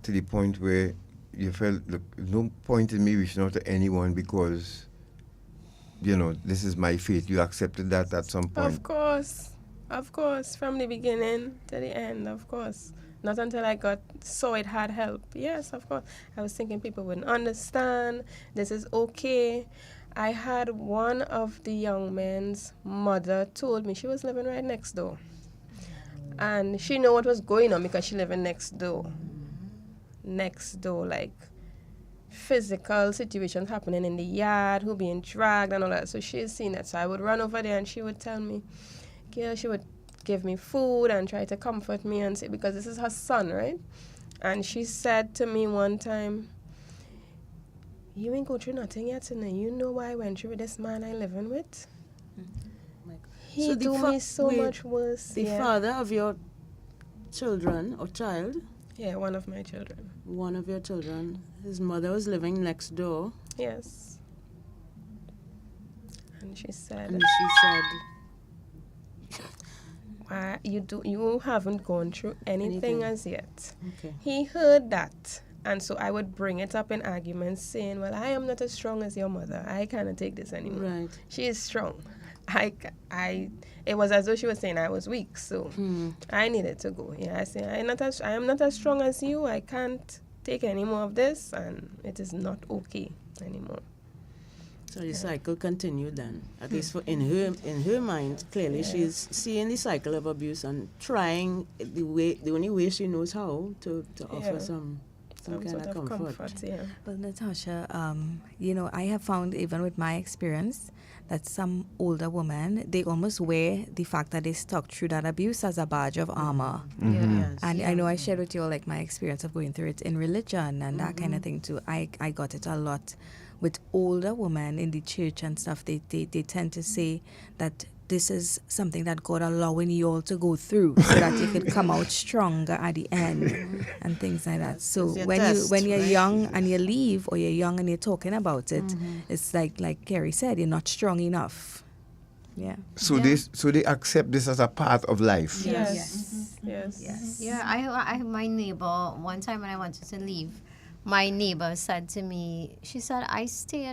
to the point where you felt, look, no point in me reaching out to anyone because, you know, this is my fate? You accepted that at some point? Of course, from the beginning to the end, of course. Not until I saw it had help. Yes, of course. I was thinking people wouldn't understand. This is okay. I had one of the young men's mother told me she was living right next door. And she knew what was going on because she living next door. Next door, like physical situations happening in the yard, who being dragged and all that. So she's seen it. So I would run over there and she would tell me, girl, she would give me food and try to comfort me and say, because this is her son, right? And she said to me one time, you ain't go through nothing yet, and you know why I went through with this man I living with? He do me so much worse. The father of your children or child? Yeah, one of my children. One of your children. His mother was living next door. Yes. And she said. Why you haven't gone through anything as yet. Okay. He heard that. And so I would bring it up in arguments saying, well, I am not as strong as your mother. I cannot take this anymore. Right. She is strong. It was as though she was saying I was weak, so I needed to go. Yeah, I say I am not as strong as you. I can't take any more of this, and it is not okay anymore. So the cycle continued then. At least in her mind, clearly she's seeing the cycle of abuse and trying the only way she knows how to offer some kind of comfort. Well, Natasha, I have found even with my experience that some older women, they almost wear the fact that they stuck through that abuse as a badge of armor. Yes. And I know I shared with you all, like, my experience of going through it in religion and that kind of thing too. I got it a lot with older women in the church and stuff. They tend to say that this is something that God allowing you all to go through so that you could come out stronger at the end and things like that. So when you're young and you leave, or you're young and you're talking about it, it's like Krie said, you're not strong enough. Yeah. So they accept this as a part of life. Yes. Yeah, I have my neighbor one time when I wanted to leave. My neighbor said to me, she said, I stay,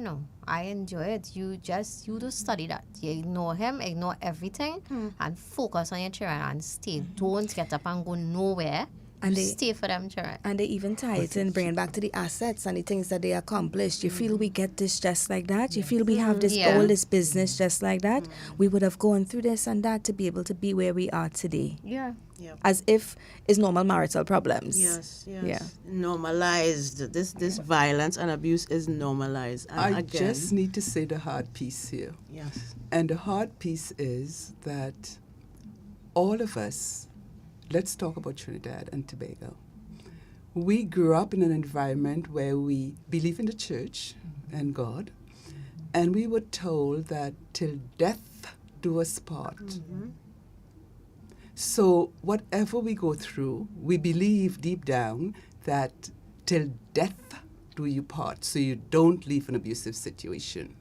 I enjoy it. You just study that. You ignore him, ignore everything, and focus on your children and stay. Don't get up and go nowhere. And you stay for them children. And they even tie it in, bringing back to the assets and the things that they accomplished. You feel we get this just like that? You feel we have this all this business just like that? We would have gone through this and that to be able to be where we are today. Yeah. As if it's normal marital problems. Yes. Yeah. Normalized. This violence and abuse is normalized. And I just need to say the hard piece here. Yes. And the hard piece is that all of us, let's talk about Trinidad and Tobago. We grew up in an environment where we believe in the church and God, and we were told that till death do us part. So whatever we go through, we believe deep down that till death do you part, so you don't leave an abusive situation.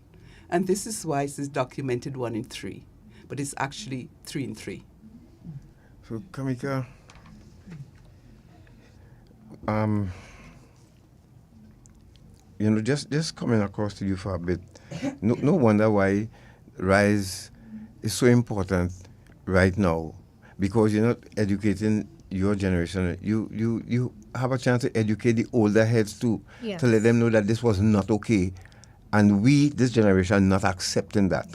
And this is why it is documented 1 in 3, but it's actually 3 in 3. So, Kamika, just coming across to you for a bit, no wonder why RISE is so important right now, because you're not educating your generation. You have a chance to educate the older heads too, to let them know that this was not okay, and we, this generation, not accepting that.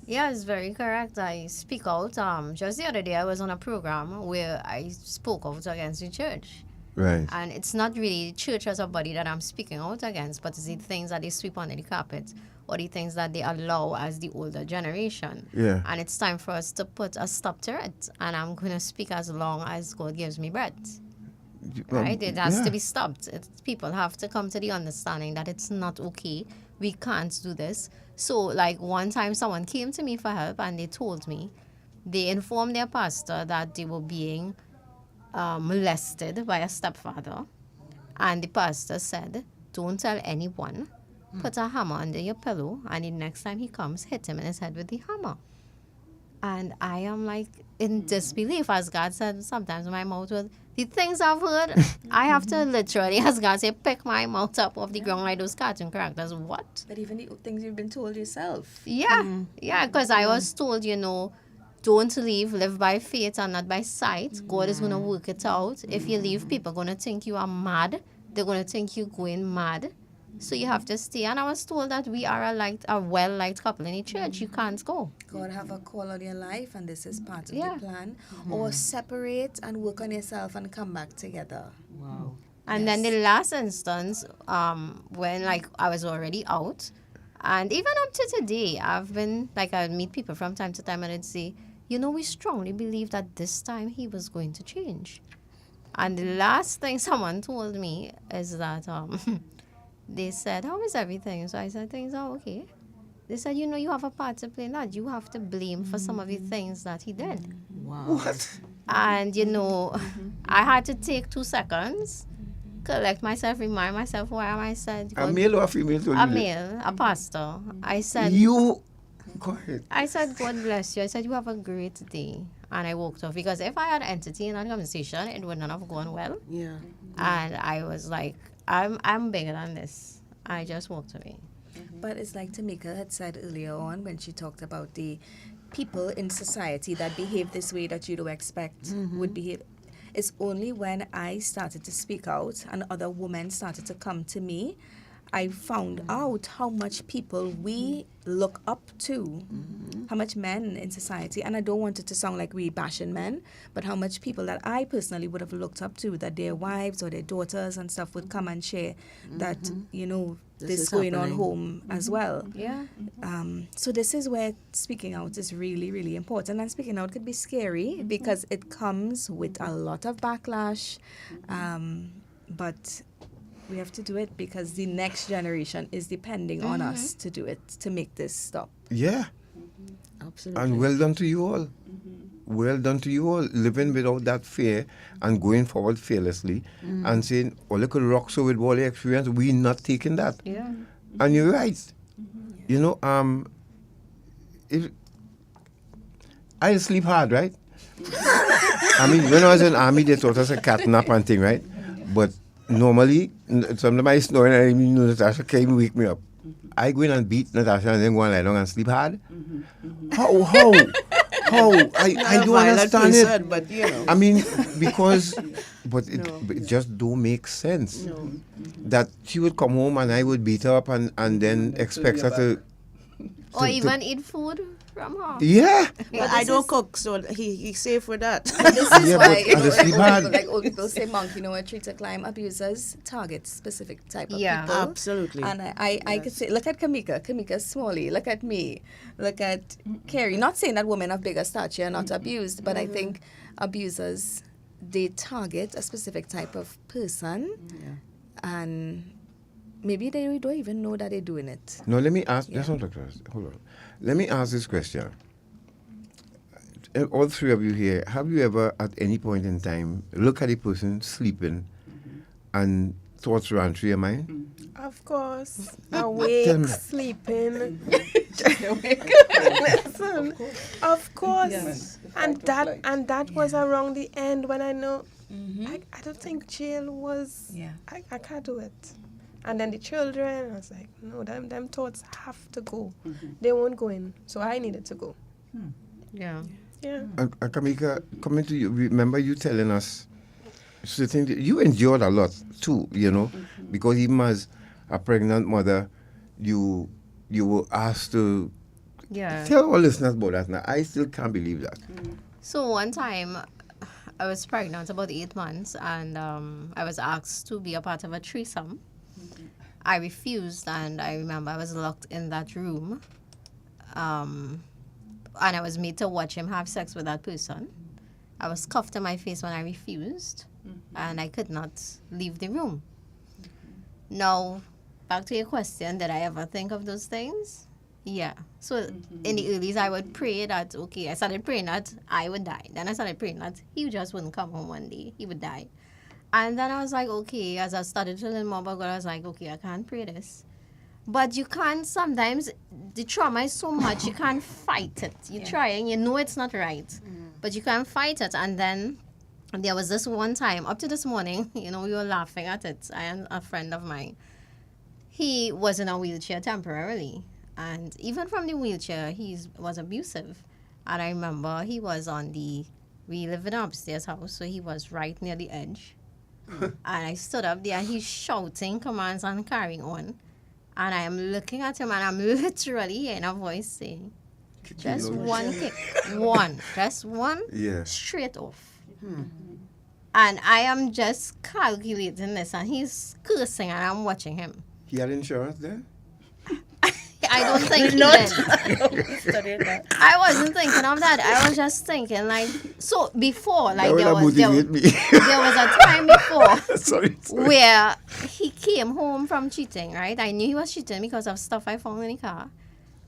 Yeah, it's very correct. I speak out. Just the other day, I was on a program where I spoke out against the church. Right. And it's not really church as a body that I'm speaking out against, but it's the things that they sweep under the carpet or the things that they allow as the older generation. Yeah. And it's time for us to put a stop to it. And I'm going to speak as long as God gives me breath. Right? It has to be stopped. People have to come to the understanding that it's not okay. We can't do this. So, like, one time someone came to me for help and they told me, they informed their pastor that they were being molested by a stepfather. And the pastor said, don't tell anyone. Put a hammer under your pillow, and the next time he comes, hit him in his head with the hammer. And I am like in disbelief, as God said, sometimes my mouth will, the things I've heard, I have to literally, as God said, pick my mouth up off the ground like those cartoon characters. What? But even the things you've been told yourself. Yeah, because I was told, don't leave, live by faith and not by sight. God is going to work it out. If you leave, people are going to think you are mad. They're going to think you're going mad. So you have to stay. And I was told that we are a well-liked couple in the church. You can't go. God have a call on your life, and this is part of the plan. Or separate and work on yourself and come back together. Wow. And then the last instance, when I was already out, and even up to today, I've been, I meet people from time to time and I'd say, we strongly believe that this time he was going to change. And the last thing someone told me is that they said, how is everything? So I said, things are okay. They said, you have a part to play in that. You have to blame for some of the things that he did. Wow. What? And, I had to take 2 seconds, collect myself, remind myself where I said. A male or a female told you? A male, a pastor. I said. You. Go ahead. I said, God bless you. I said, you have a great day. And I walked off, because if I had entertained that conversation, it would not have gone well. Yeah. And I was like, I'm bigger than this. I just walked away. But it's like Kamika had said earlier on when she talked about the people in society that behave this way that you don't expect would behave. It's only when I started to speak out and other women started to come to me, I found out how much people we look up to, how much men in society, and I don't want it to sound like we bashing men, but how much people that I personally would have looked up to, that their wives or their daughters and stuff would come and share that, this is going on home as well. Yeah. So this is where speaking out is really, really important. And speaking out could be scary because it comes with a lot of backlash, but we have to do it because the next generation is depending on us to do it, to make this stop. Yeah. Absolutely. And well done to you all. Well done to you all, living without that fear and going forward fearlessly and saying, oh, look at Roxo with all the experience, we not taking that. Yeah. And you're right. If I sleep hard, right? I mean, when I was in army, they taught us a cat nap and thing, right? But normally, sometimes I snore and I mean, Natasha came wake me up. I go in and beat Natasha and then go and lie down and sleep hard. How? I don't understand person, it. but, you know. I mean, because, but it just don't make sense. No. That she would come home and I would beat her up and then expect her to... Or even eat food from her. Yeah. But I don't cook, so he's safe with that. This is Yeah, why, but and the sleep hard. like old people say, monkey know a tree to climb. Abusers target specific type of Yeah. people. Absolutely. And I could say, look at Kamika. Kamika's smally. Look at me. Look at Krie. Not saying that women of bigger stature are not abused, but I think abusers, they target a specific type of person, and maybe they don't even know that they're doing it. No, let me ask. Hold on. Let me ask this question. All three of you here, have you ever at any point in time look at a person sleeping and thoughts ran through your mind? Of course. Tell Awake, me. sleeping. Listen, of course. Yes. And that was around the end when I know I don't think jail was I can't do it. And then the children, I was like, no, them thoughts have to go. They won't go in. So I needed to go. Yeah. Yeah. Kamika, coming to you, remember you telling us certain you endured a lot too, you know, because even as a pregnant mother, you were asked to tell our listeners about that. Now, I still can't believe that. So one time, I was pregnant about 8 months, and I was asked to be a part of a threesome. I refused, and I remember I was locked in that room, and I was made to watch him have sex with that person. I was cuffed in my face when I refused, and I could not leave the room. Now, back to your question, did I ever think of those things? Yeah. So in the earlies, I would pray that, okay, I started praying that I would die. Then I started praying that he just wouldn't come home one day. He would die. And then I was like, okay, as I started to learn more about God, I was like, okay, I can't pray this. But you can't sometimes, the trauma is so much, you can't fight it. You're trying, you know it's not right, but you can't fight it. And then there was this one time, up to this morning, you know, we were laughing at it. I and a friend of mine, he was in a wheelchair temporarily. And even from the wheelchair, he was abusive. And I remember he was we live in an upstairs house, so he was right near the edge. And I stood up there, and he's shouting commands and carrying on. And I am looking at him, and I'm literally hearing a voice saying, just one kick. Just one, straight off. And I am just calculating this, and he's cursing, and I'm watching him. He had insurance then? I don't think he did. I wasn't thinking of that. I was just thinking, like, so before, like, there was a time before where he came home from cheating, right? I knew he was cheating because of stuff I found in the car.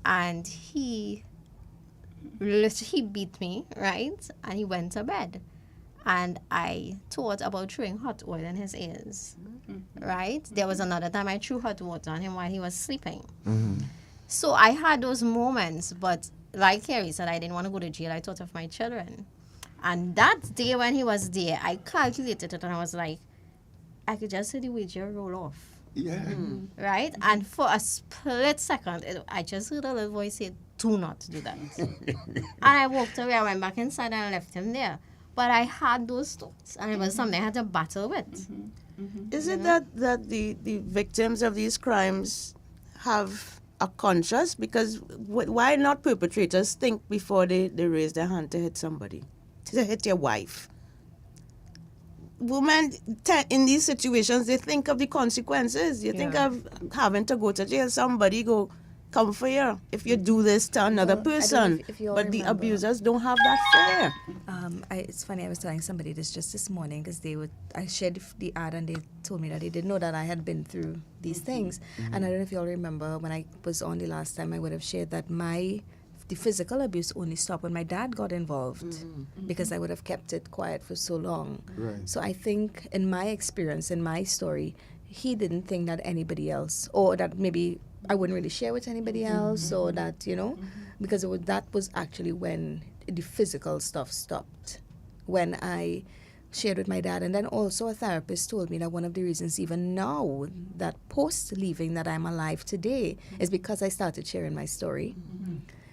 And he beat me, right? And he went to bed. And I thought about throwing hot oil in his ears, right? There was another time I threw hot water on him while he was sleeping. So I had those moments, but like Krie said, I didn't want to go to jail. I thought of my children. And that day when he was there, I calculated it, and I was like, I could just see the wheelchair roll off. Yeah. Right? And for a split second, I just heard a little voice say, do not do that. And I walked away. I went back inside and I left him there. But I had those thoughts, and it was something I had to battle with. Is it that the victims of these crimes have a conscience? Because why not perpetrators think before they raise their hand to hit somebody, to hit your wife? Women in these situations, they think of the consequences. You think of having to go to jail. Somebody come for you if you do this to another person. If you but remember, the abusers don't have that fear. It's funny, I was telling somebody this just this morning, because I shared the ad, and they told me that they didn't know that I had been through these things. And I don't know if you all remember, when I was on the last time, I would have shared that the physical abuse only stopped when my dad got involved, because I would have kept it quiet for so long. Right. So I think in my experience, in my story, he didn't think that anybody else, or that maybe I wouldn't really share with anybody else, or that, because that was actually when the physical stuff stopped. When I shared with my dad. And then also a therapist told me that one of the reasons even now that post leaving that I'm alive today is because I started sharing my story.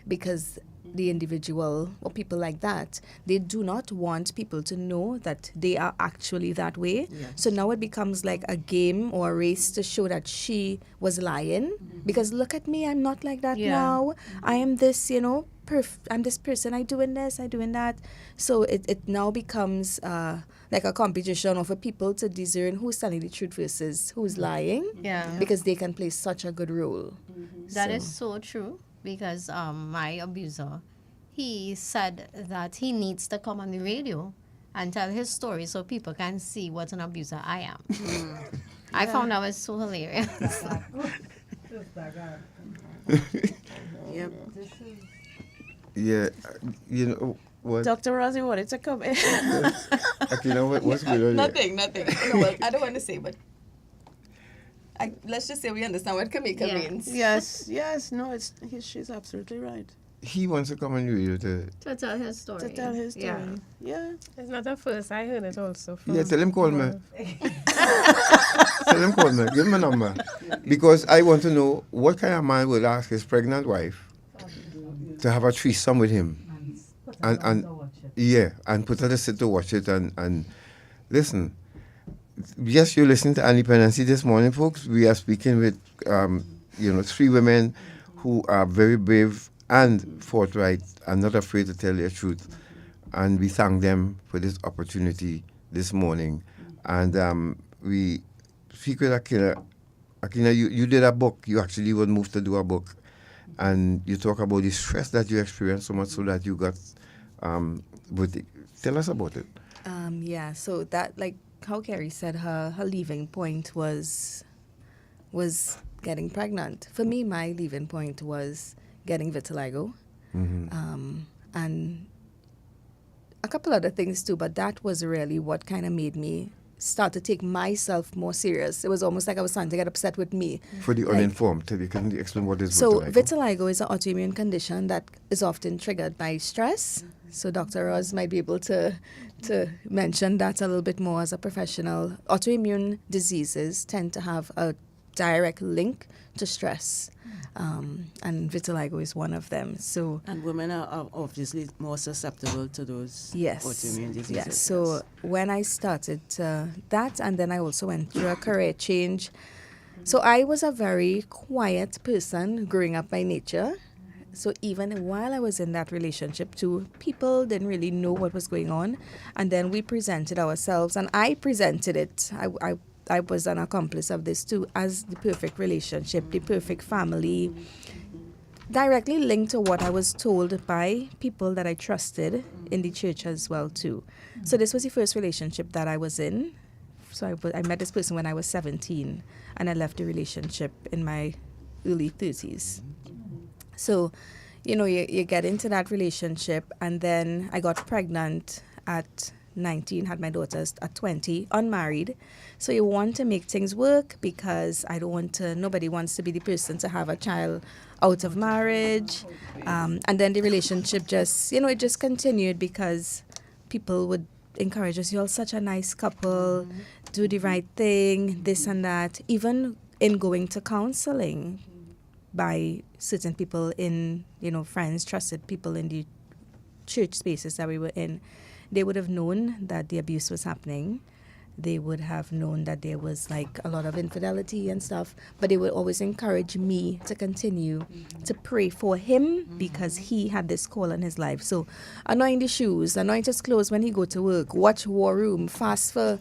Because the individual or people like that, they do not want people to know that they are actually that way. Yes. So now it becomes like a game or a race to show that she was lying. Because look at me, I'm not like that now. I am this, I'm this person, I doing this, I doing that. So it now becomes like a competition for people to discern who's telling the truth versus who's lying. Yeah. Because they can play such a good role. That is so true. Because my abuser, he said that he needs to come on the radio and tell his story so people can see what an abuser I am. I found that was so hilarious. Yep. Yeah, what? Dr. Rosie wanted to come in. What's going on? Nothing. No, well, I don't want to say, but let's just say we understand what Kamika means. Yes. No, she's absolutely right. He wants to come on the radio to tell his story. Yeah. It's not the first. I heard it also. Tell him call me. Tell him call me. Give him a number. Because I want to know what kind of man will ask his pregnant wife to have a threesome with him. And put her to sit to watch it and listen. Yes, you're listening to Independency this morning, folks. We are speaking with, 3 women who are very brave and forthright and not afraid to tell their truth. And we thank them for this opportunity this morning. And we speak with Akina. Akina, you did a book. You actually were moved to do a book. And you talk about the stress that you experienced so much so that you got tell us about it. So that, like how Krie said, her leaving point was getting pregnant. For me, my leaving point was getting vitiligo. And a couple other things too, but that was really what kind of made me start to take myself more serious. It was almost like I was starting to get upset with me. For the uninformed, can you explain what is vitiligo? vitiligo? Vitiligo is an autoimmune condition that is often triggered by stress. So Dr. Roz might be able to mention that a little bit more as a professional. Autoimmune diseases tend to have a direct link to stress. And vitiligo is one of them. So, and women are obviously more susceptible to those autoimmune diseases. Yes. So when I started that, and then I also went through a career change. So I was a very quiet person growing up by nature. So even while I was in that relationship too, people didn't really know what was going on. And then we presented ourselves, and I presented it. I was an accomplice of this too, as the perfect relationship, the perfect family, directly linked to what I was told by people that I trusted in the church as well too. So this was the first relationship that I was in. So I met this person when I was 17, and I left the relationship in my early 30s. So, you get into that relationship, and then I got pregnant at 19, had my daughters at 20, unmarried. So you want to make things work because nobody wants to be the person to have a child out of marriage. And then the relationship it just continued because people would encourage us, you're such a nice couple, do the right thing, this and that. Even in going to counseling by certain people in, friends, trusted people in the church spaces that we were in, they would have known that the abuse was happening. They would have known that there was like a lot of infidelity and stuff, but they would always encourage me to continue to pray for him because he had this call in his life. So anoint the shoes, anoint his clothes when he go to work, watch War Room, fast for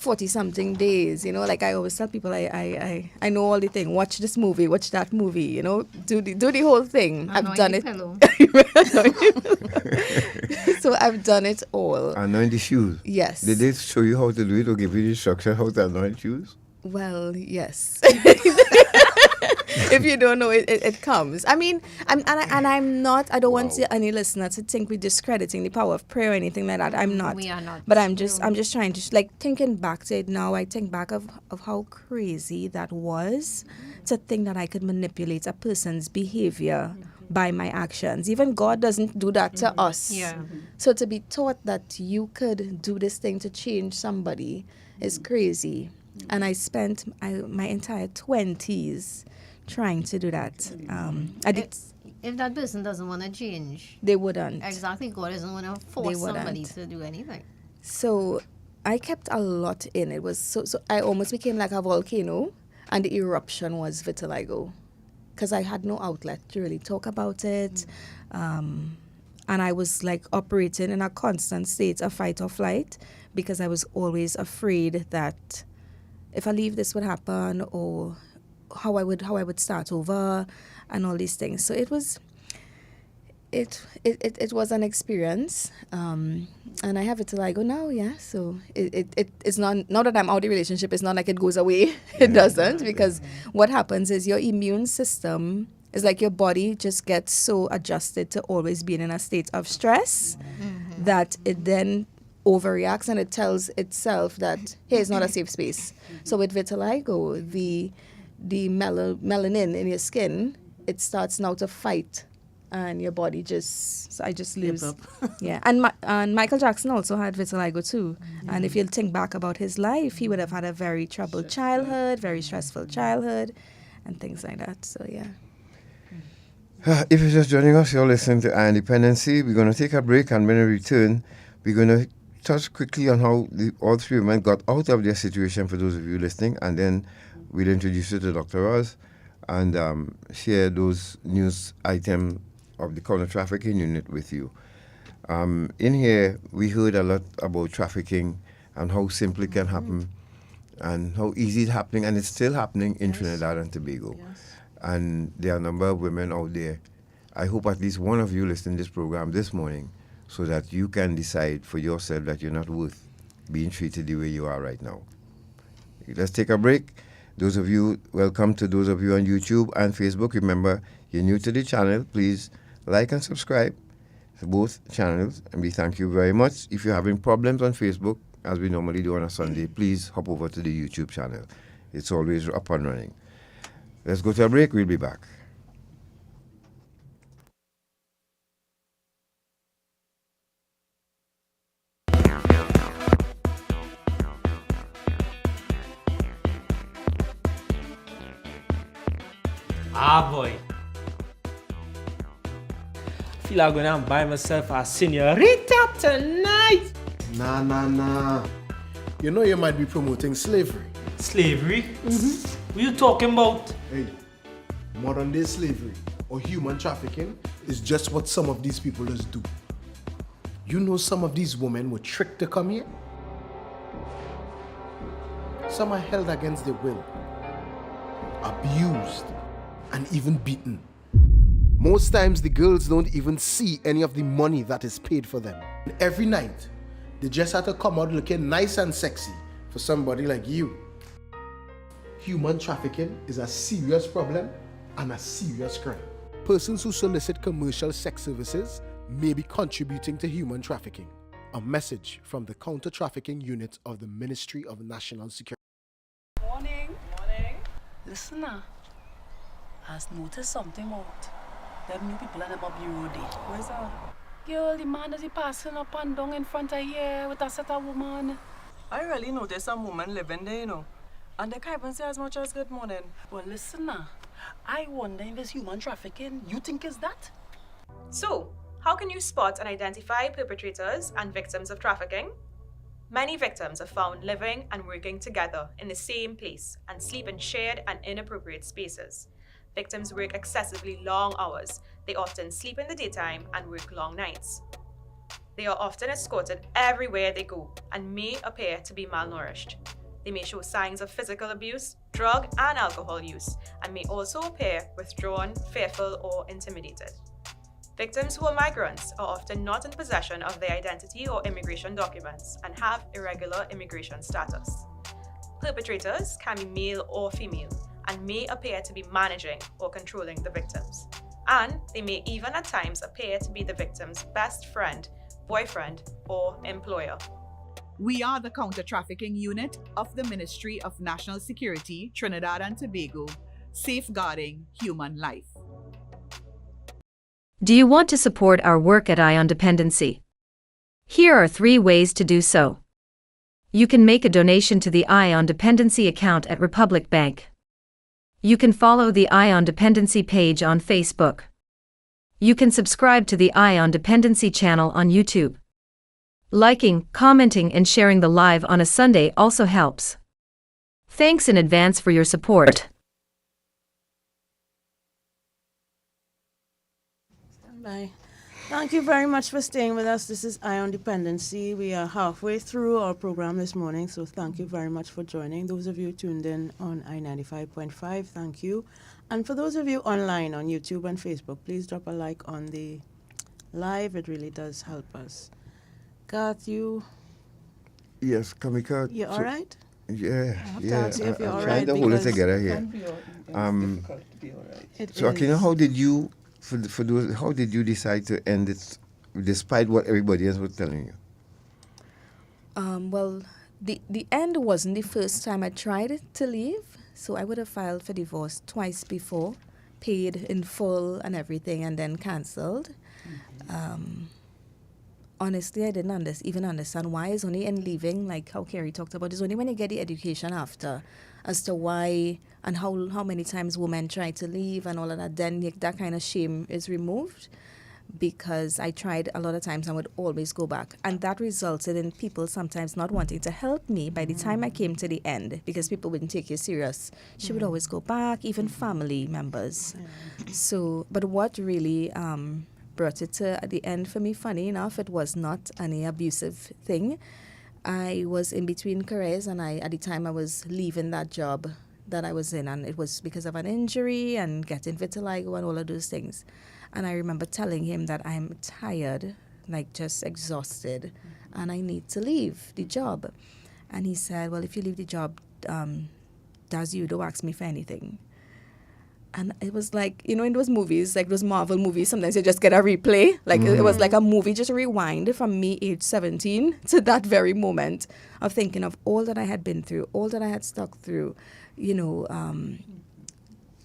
40-something days, like I always tell people, I know all the thing. Watch this movie, watch that movie, do the whole thing. I've done it. So I've done it all. Anoint the shoes. Yes. Did they show you how to do it or give you the instruction how to anoint shoes? Well, yes. If you don't know, it comes. I mean, I don't want any listener to think we're discrediting the power of prayer or anything like that. I'm not. We are not. But I'm just trying to, thinking back to it now, I think back of how crazy that was to think that I could manipulate a person's behavior by my actions. Even God doesn't do that to us. Yeah. So to be taught that you could do this thing to change somebody is crazy. And I spent my entire 20s trying to do that. I did. If that person doesn't want to change, They wouldn't. Exactly. God doesn't want to force somebody to do anything. So I kept a lot in. It was so I almost became like a volcano, and the eruption was vitiligo, because I had no outlet to really talk about it. And I was like operating in a constant state of fight or flight, because I was always afraid that if I leave, this would happen, or how I would start over, and all these things. So it was an experience, and I have vitiligo now. Yeah, so it's not, now that I'm out of the relationship, it's not like it goes away. It doesn't, because what happens is your immune system is like your body just gets so adjusted to always being in a state of stress that it then overreacts, and it tells itself that, hey, it's not a safe space. So with vitiligo, the melanin in your skin, it starts now to fight, and your body I just lose. Yeah, and Michael Jackson also had vitiligo too. And if you think back about his life, he would have had a very troubled childhood, very stressful childhood, and things like that. So yeah. If you're just joining us, you're listening to Dependency. We're going to take a break, and when we return, we're going to touch quickly on how all three women got out of their situation, for those of you listening, and then we'll introduce you to Dr. Roz and share those news items of the counter trafficking unit with you. In here, we heard a lot about trafficking and how simple it can happen and how easy it's happening, and it's still happening in Trinidad and Tobago. And there are a number of women out there. I hope at least one of you listening to this program this morning, so that you can decide for yourself that you're not worth being treated the way you are right now. Let's take a break. Those of you, welcome to those of you on YouTube and Facebook. Remember, you're new to the channel. Please like and subscribe to both channels, and we thank you very much. If you're having problems on Facebook, as we normally do on a Sunday, please hop over to the YouTube channel. It's always up and running. Let's go to a break. We'll be back. Ah boy, feel like going and buy myself a senorita tonight. Nah. You know you might be promoting slavery. Slavery? What you talking about? Hey, modern day slavery or human trafficking is just what some of these people just do. You know some of these women were tricked to come here? Some are held against their will, abused, and even beaten. Most times the girls don't even see any of the money that is paid for them. And every night, they just have to come out looking nice and sexy for somebody like you. Human trafficking is a serious problem and a serious crime. Persons who solicit commercial sex services may be contributing to human trafficking. A message from the Counter Trafficking Unit of the Ministry of National Security. Morning. Listen now. Has noticed something out. Them new people on the Bobby Road. Where's that? Girl, the man that he passing up and down in front of here with a set of woman. I really noticed some woman living there, you know. And they can't even say as much as good morning. Well, listen now. I wonder if it's human trafficking. You think it's that? So, how can you spot and identify perpetrators and victims of trafficking? Many victims are found living and working together in the same place and sleep in shared and inappropriate spaces. Victims work excessively long hours. They often sleep in the daytime and work long nights. They are often escorted everywhere they go and may appear to be malnourished. They may show signs of physical abuse, drug and alcohol use, and may also appear withdrawn, fearful, or intimidated. Victims who are migrants are often not in possession of their identity or immigration documents and have irregular immigration status. Perpetrators can be male or female and may appear to be managing or controlling the victims. And they may even at times appear to be the victim's best friend, boyfriend, or employer. We are the Counter Trafficking Unit of the Ministry of National Security, Trinidad and Tobago, safeguarding human life. Do you want to support our work at Eye on Dependency? Here are 3 ways to do so. You can make a donation to the Eye on Dependency account at Republic Bank. You can follow the Eye on Dependency page on Facebook. You can subscribe to the Eye on Dependency channel on YouTube. Liking, commenting, and sharing the live on a Sunday also helps. Thanks in advance for your support. Bye. Thank you very much for staying with us. This is Eye on Dependency. We are halfway through our program this morning, so thank you very much for joining. Those of you tuned in on I-95.5, thank you. And for those of you online on YouTube and Facebook, please drop a like on the live. It really does help us. Garth, you Yes, Kamika. You all right? Yeah, I have to yeah. ask you if you're I'm all trying right to hold it because- together here. So, Akina, how did you, for those, how did you decide to end it, despite what everybody else was telling you? Well, the end wasn't the first time I tried to leave, so I would have filed for divorce twice before, paid in full and everything, and then cancelled. Honestly, I didn't even understand why. It's only in leaving, like how Krie talked about, it's only when you get the education after as to why and how many times women try to leave and all of that, then that kind of shame is removed. Because I tried a lot of times and would always go back. And that resulted in people sometimes not wanting to help me by the time I came to the end, because people wouldn't take you serious. She would always go back, even family members. So, but what really brought it to the end for me, funny enough, it was not any abusive thing. I was in between careers, and at the time I was leaving that job that I was in, and it was because of an injury and getting vitiligo and all of those things. And I remember telling him that I'm tired, like just exhausted, and I need to leave the job. And he said, well, if you leave the job, that's you, don't ask me for anything. And it was like, you know, in those movies, like those Marvel movies, sometimes you just get a replay. Like it was like a movie, just rewind from me, age 17, to that very moment of thinking of all that I had been through, all that I had stuck through, you know,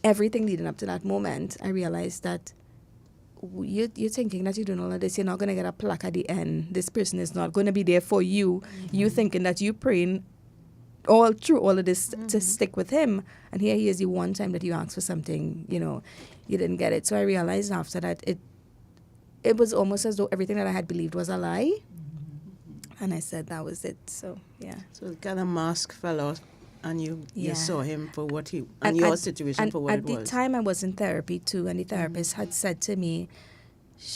everything leading up to that moment. I realized that you're thinking that you're doing all of this, you're not going to get a plaque at the end. This person is not going to be there for you. You thinking that you praying all through all of this to stick with him, and here he is, the one time that you asked for something, you know, you didn't get it. So I realized after that it was almost as though everything that I had believed was a lie, and I said that was it. So yeah, so kind of mask fell off, and you saw him for what he and your situation for what it was. At the time I was in therapy too, and the therapist had said to me,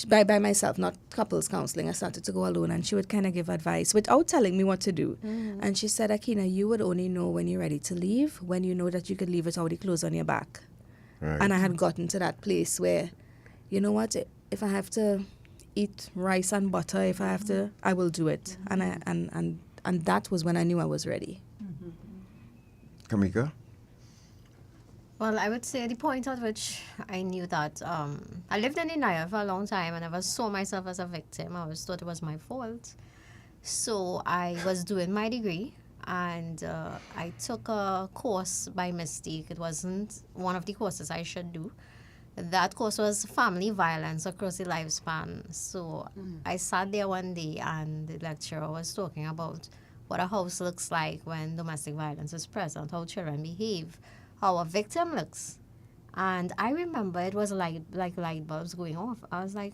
by myself, not couples counseling, I started to go alone, and she would kind of give advice without telling me what to do. And she said, Akina, you would only know when you're ready to leave, when you know that you could leave without the clothes on your back. Right. And I had gotten to that place where, you know what, if I have to eat rice and butter, if I have to, I will do it. And that was when I knew I was ready. Kamika? Well, I would say the point at which I knew that I lived in denial for a long time. I never saw myself as a victim. I always thought it was my fault. So I was doing my degree, and I took a course by mistake. It wasn't one of the courses I should do. That course was family violence across the lifespan. So I sat there one day, and the lecturer was talking about what a house looks like when domestic violence is present, how children behave, how a victim looks. And I remember it was like light bulbs going off. I was like,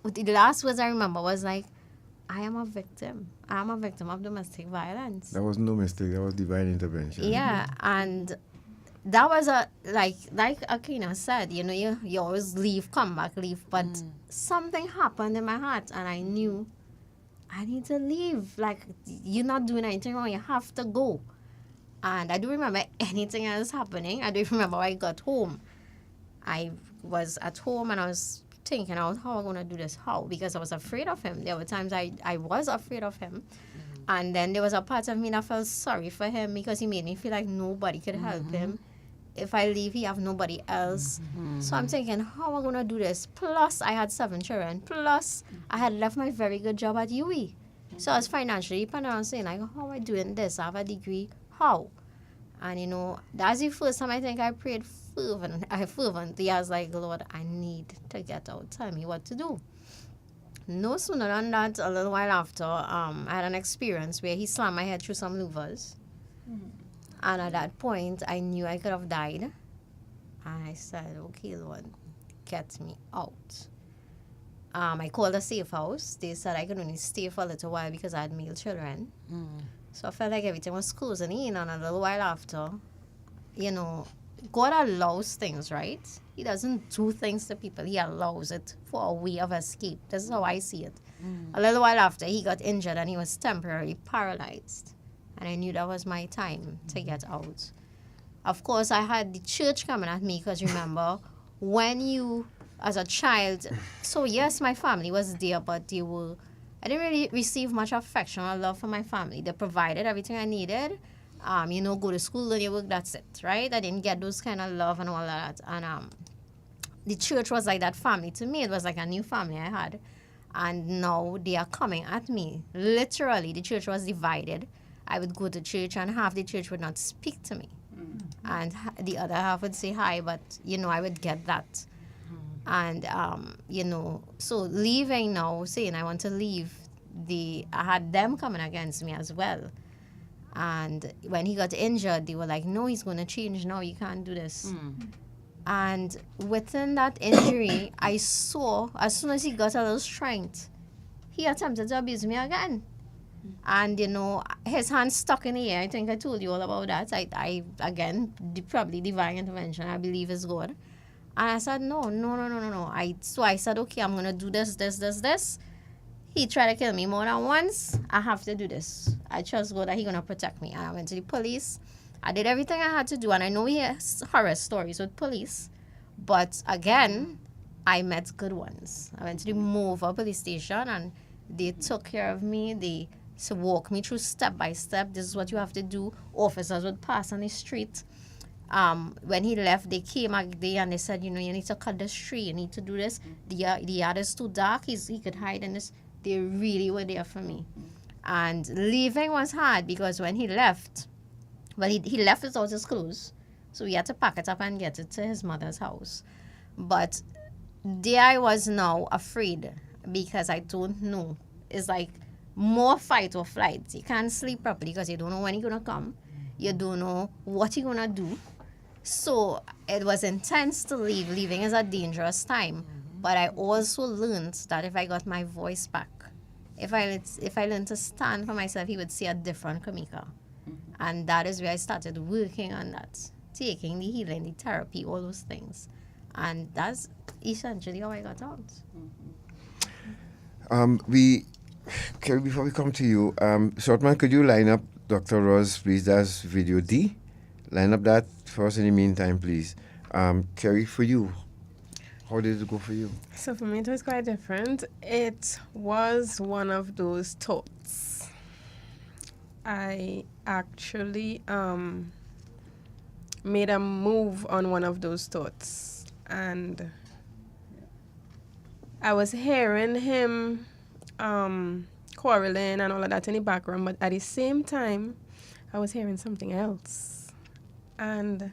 the last words I remember was like, I am a victim. I'm a victim of domestic violence. That was no mistake. That was divine intervention. Yeah, and that was like Akina said, you know, you always leave, come back, leave. But something happened in my heart, and I knew I need to leave. Like, you're not doing anything wrong. You have to go. And I don't remember anything else happening. I don't remember when I got home. I was at home, and I was thinking out how I'm going to do this, because I was afraid of him. There were times I was afraid of him. And then there was a part of me that felt sorry for him, because he made me feel like nobody could help him. If I leave, he have nobody else. So I'm thinking, how am I going to do this? Plus, I had 7 children. Plus, I had left my very good job at UE. So I was financially dependent on saying, like, how am I doing this? I have a degree. How? And you know, that's the first time I think I prayed fervently. I was like, Lord, I need to get out. Tell me what to do. No sooner than that, a little while after, I had an experience where he slammed my head through some louvers. And at that point, I knew I could have died. And I said, okay, Lord, get me out. I called a safe house. They said I could only stay for a little while because I had male children. So I felt like everything was closing in. And a little while after, you know, God allows things, right? He doesn't do things to people. He allows it for a way of escape. This is how I see it. A little while after, he got injured and he was temporarily paralyzed. And I knew that was my time to get out. Of course, I had the church coming at me because remember, when you, as a child, so yes, my family was there, but I didn't really receive much affection or love from my family. They provided everything I needed. You know, go to school, learn your work, that's it, right? I didn't get those kind of love and all that. And the church was like that family to me. It was like a new family I had. And now they are coming at me. Literally, the church was divided. I would go to church and half the church would not speak to me. And the other half would say hi, but, you know, I would get that. And, you know, so leaving now, saying I want to leave, I had them coming against me as well. And when he got injured, they were like, no, he's going to change now. You can't do this. And within that injury, I saw, as soon as he got a little strength, he attempted to abuse me again. And, you know, his hand stuck in the air. I think I told you all about that. I again, probably divine intervention, I believe is God. And I said, no. So I said, okay, I'm going to do this. He tried to kill me more than once. I have to do this. I trust God that he's going to protect me. And I went to the police. I did everything I had to do. And I know he has horror stories with police. But again, I met good ones. I went to the Mover police station and they took care of me. They walked me through step by step. This is what you have to do. Officers would pass on the street. When he left, they came a day and they said, you know, you need to cut this tree. You need to do this. The yard is too dark. He could hide in this. They really were there for me. And leaving was hard because when he left, well, he left without his clothes. So we had to pack it up and get it to his mother's house. But there I was now afraid because I don't know. It's like more fight or flight. You can't sleep properly because you don't know when he's going to come. You don't know what he's going to do. So it was intense to leave. Leaving is a dangerous time. But I also learned that if I got my voice back, if I learned to stand for myself, he would see a different Kamika. And that is where I started working on that, taking the healing, the therapy, all those things. And that's essentially how I got out. Krie, before we come to you, Shortman, could you line up Dr. Ross, please? That's video D. Line up that for us in the meantime, please. Krie, for you, how did it go for you? So for me, it was quite different. It was one of those thoughts. I actually made a move on one of those thoughts. And I was hearing him quarreling and all of that in the background, but at the same time, I was hearing something else. And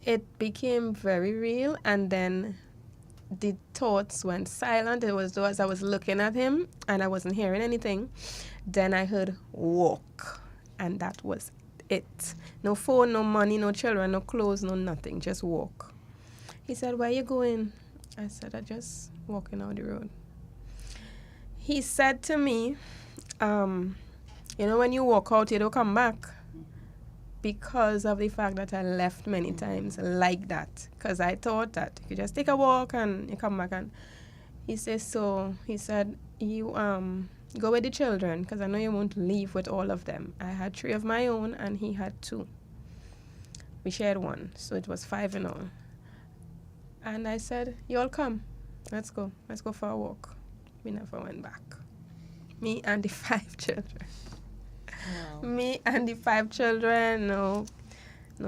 it became very real, and then the thoughts went silent. It was as I was looking at him and I wasn't hearing anything. Then I heard walk, and that was it. No phone, no money, no children, no clothes, no nothing, just walk. He said, where you going? I said, I just walking out the road. He said to me, you know, when you walk out, you don't come back. Because of the fact that I left many times like that. Because I thought that you just take a walk and you come back. And he said, you go with the children, because I know you won't leave with all of them. I had 3 of my own and he had 2. We shared 1, so it was 5 in all. And I said, you all come. Let's go for a walk. We never went back. Me and the 5 children. Wow. Me and the 5 children, no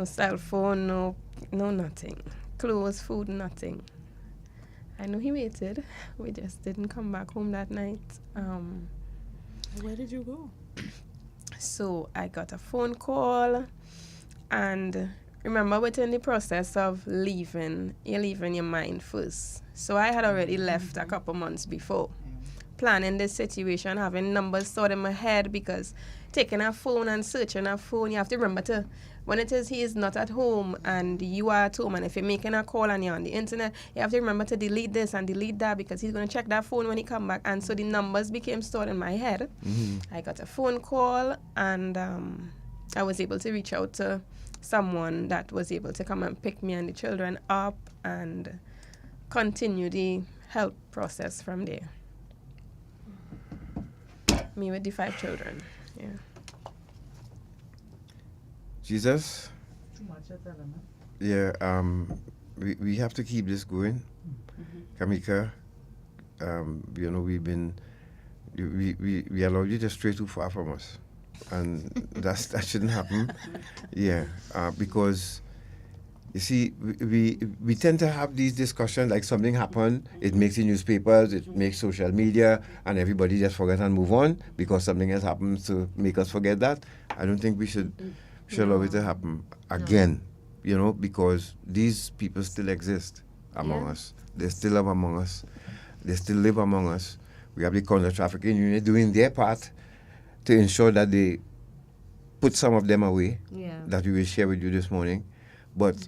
cell phone, no nothing. Clothes, food, nothing. I know he waited. We just didn't come back home that night. Where did you go? So I got a phone call And remember, within the process of leaving, you're leaving your mind first. So I had already left a couple months before, planning this situation, having numbers stored in my head, because taking a phone and searching a phone, you have to remember to, when it is he is not at home and you are at home, and if you're making a call and you're on the internet, you have to remember to delete this and delete that, because he's going to check that phone when he come back. And so the numbers became stored in my head. I got a phone call, and I was able to reach out to someone that was able to come and pick me and the children up and continue the help process from there. Me with the 5 children. Yeah. Jesus? Yeah, we have to keep this going. Kamika, you know, we allowed you to stray too far from us. And that shouldn't happen. Yeah, because you see, we tend to have these discussions like something happened, it makes the newspapers, it makes social media, and everybody just forget and move on because something has happened to make us forget that. I don't think we should allow it to happen again, you know, because these people still exist among us. They still live among us. They still live among us. We have the counter-trafficking unit doing their part to ensure that they put some of them away, that we will share with you this morning. But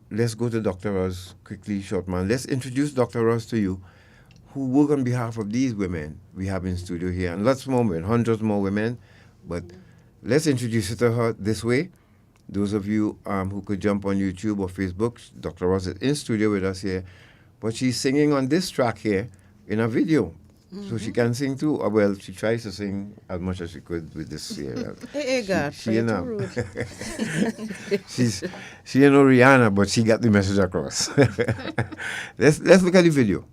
let's go to Dr. Ross quickly, short man. Let's introduce Dr. Ross to you, who work on behalf of these women we have in studio here, and lots more women, hundreds more women. But let's introduce her to her this way. Those of you who could jump on YouTube or Facebook, Dr. Ross is in studio with us here, but she's singing on this track here in a video. So she can sing too. Well, she tries to sing as much as she could with this here. Hey, God, she ain't no Rihanna, but she got the message across. Let's look at the video.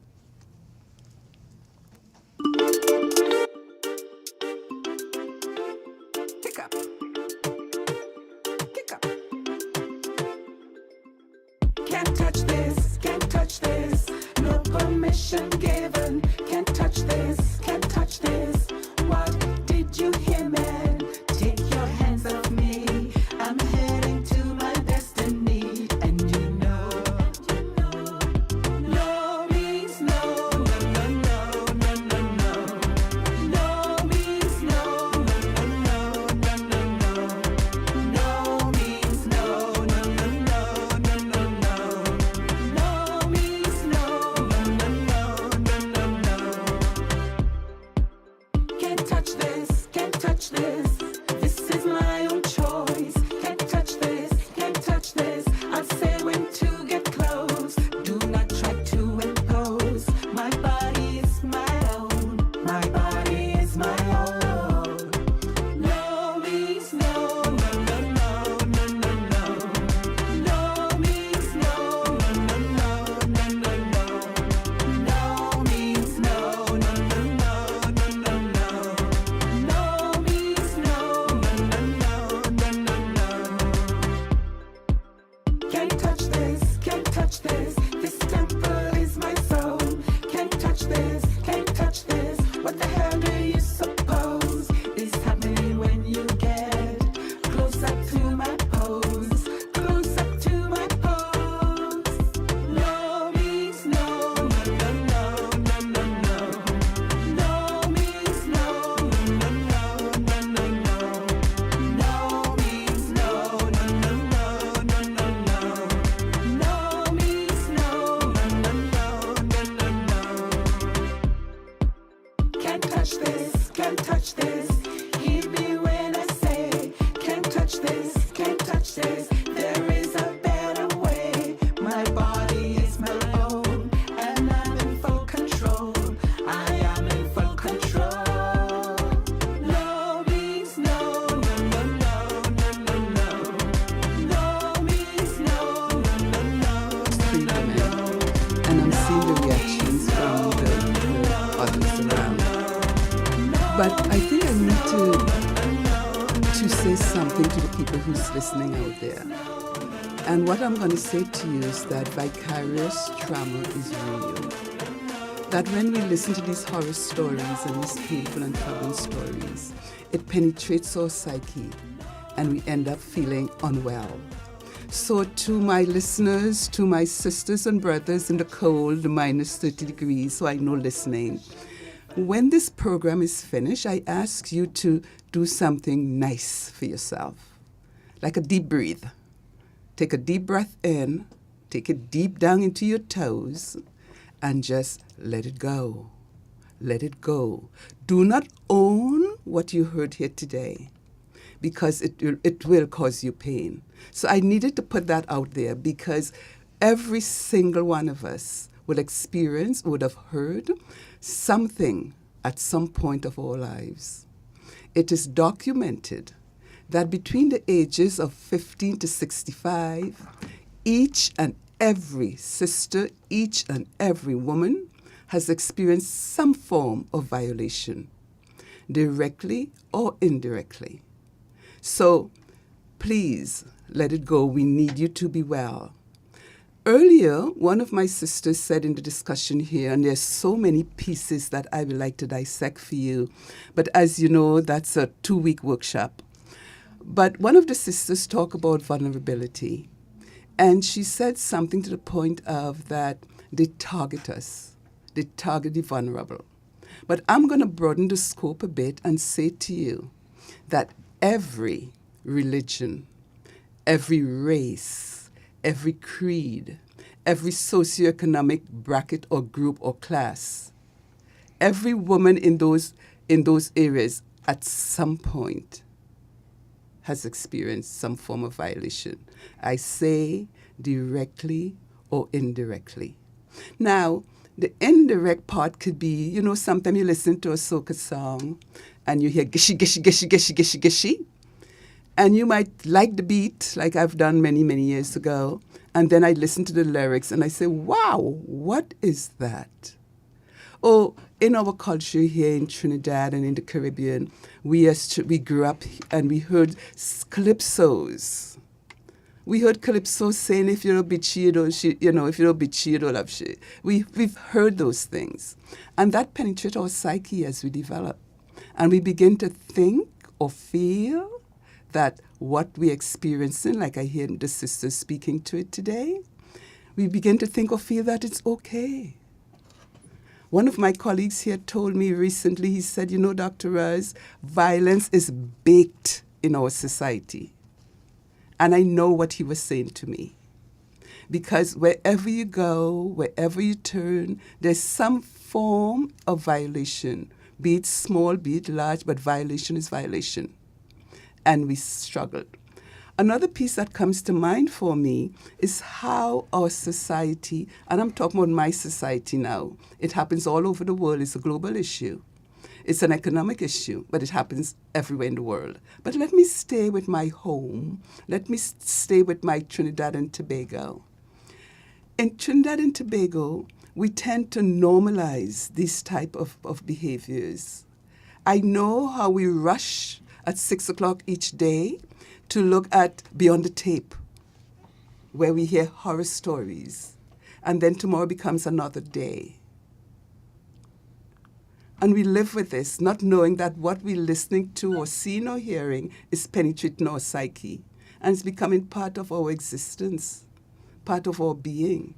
Can't touch this, can't touch this. No permission given. Can't touch this, can't touch this. What did you hear, man? Take your hands off me. I'm heading to my destiny. And you know, no means no, no, no, no, no, no. No means no, no, no, no, no, no. No means no, no, no, no, no, no, no. No means no, no, no, no, no, no. Can't touch this, can't touch this. This is my own choice. Can't touch this, can't touch this. I'll say when to get close. Do not try to impose. My body is my own. My body is my own. No means no, no, no, no, no, no, no. No means no, no, no, no, no, no. No means no, no, no, no, no, no, no. No means no, no, no, no, no, no. Can't touch this, can't touch this. This temple is my soul. Can't touch this, can't touch this. What the hell do you suppose is happening when you get close up to my pose? Close up to my pose. No means no, no, no, no, no, no. No means no, no, no, no, no, no. No means no, no, no, no, no, no, no. No means no, no, no, no, no, no. Can't touch this, can't touch this. Hear me when I say, can't touch this, can't touch this. There is a better way. My body is my own, and I'm in full control. I am in full control. No means no, no, no, no, no, no, no. No means no, no, no, Three women, and I'm seeing the reactions from the others around. But I think I need to say something to the people who's listening out there. And what I'm going to say to you is that vicarious trauma is real. That when we listen to these horror stories and these painful and troubling stories, it penetrates our psyche and we end up feeling unwell. So to my listeners, to my sisters and brothers in the cold, minus 30 degrees, so I know listening, when this program is finished, I ask you to do something nice for yourself, like a deep breathe. Take a deep breath in, take it deep down into your toes, and just let it go. Let it go. Do not own what you heard here today, because it will cause you pain. So I needed to put that out there, because every single one of us would have heard something at some point of our lives. It is documented that between the ages of 15 to 65, each and every sister, each and every woman has experienced some form of violation, directly or indirectly. So please let it go. We need you to be well. Earlier, one of my sisters said in the discussion here, and there's so many pieces that I would like to dissect for you, but as you know, that's a 2-week workshop. But one of the sisters talked about vulnerability, and she said something to the point of that they target us. They target the vulnerable. But I'm going to broaden the scope a bit and say to you that every religion, every race, every creed, every socioeconomic bracket or group or class, every woman in those areas at some point has experienced some form of violation. I say directly or indirectly. Now, the indirect part could be, sometimes you listen to a soca song and you hear gishy, gishy, gishy, gishy, gishy, gishy. And you might like the beat, like I've done many, many years ago. And then I listen to the lyrics and I say, wow, what is that? Oh, in our culture here in Trinidad and in the Caribbean, we grew up and we heard calypsos. We heard calypso saying, if you're a bitchy, if you're a bitchy, you don't love shit. We've heard those things. And that penetrates our psyche as we develop. And we begin to think or feel that what we're experiencing, like I hear the sisters speaking to it today, we begin to think or feel that it's okay. One of my colleagues here told me recently, he said, Dr. Raz, violence is baked in our society. And I know what he was saying to me. Because wherever you go, wherever you turn, there's some form of violation, be it small, be it large, but violation is violation. And we struggled. Another piece that comes to mind for me is how our society, and I'm talking about my society now, it happens all over the world, it's a global issue. It's an economic issue, but it happens everywhere in the world. But let me stay with my home. Let me stay with my Trinidad and Tobago. In Trinidad and Tobago, we tend to normalize these type of behaviors. I know how we rush at 6 o'clock each day to look at Beyond the Tape, where we hear horror stories, and then tomorrow becomes another day. And we live with this, not knowing that what we're listening to or seeing or hearing is penetrating our psyche. And it's becoming part of our existence, part of our being.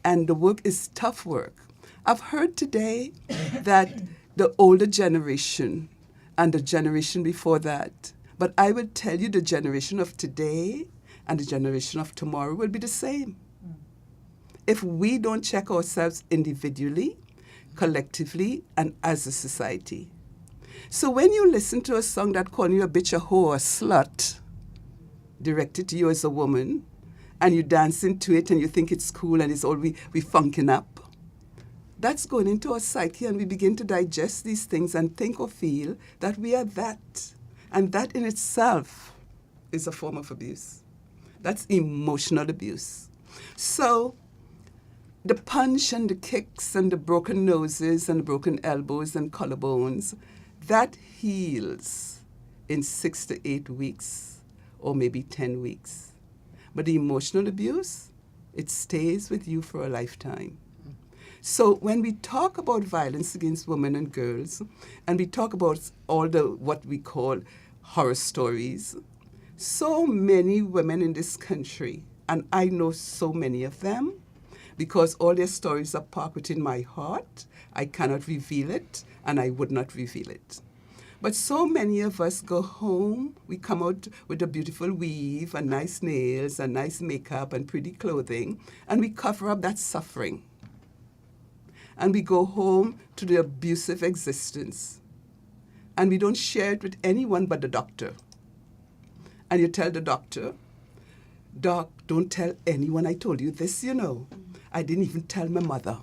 And the work is tough work. I've heard today that the older generation and the generation before that, but I will tell you the generation of today and the generation of tomorrow will be the same. If we don't check ourselves individually, collectively, and as a society. So when you listen to a song that calls you a bitch, a whore, a slut, directed to you as a woman, and you dance into it and you think it's cool and it's all we funking up, that's going into our psyche, and we begin to digest these things and think or feel that we are that. And that in itself is a form of abuse. That's emotional abuse. So the punch and the kicks and the broken noses and the broken elbows and collarbones, that heals in 6 to 8 weeks or maybe 10 weeks. But the emotional abuse, it stays with you for a lifetime. So when we talk about violence against women and girls, and we talk about all the what we call horror stories, So many women in this country, and I know so many of them, because all their stories are parked within my heart. I cannot reveal it, and I would not reveal it. But so many of us go home, we come out with a beautiful weave and nice nails and nice makeup and pretty clothing, and we cover up that suffering. And we go home to the abusive existence. And we don't share it with anyone but the doctor. And you tell the doctor, Doc, don't tell anyone I told you this, you know. I didn't even tell my mother.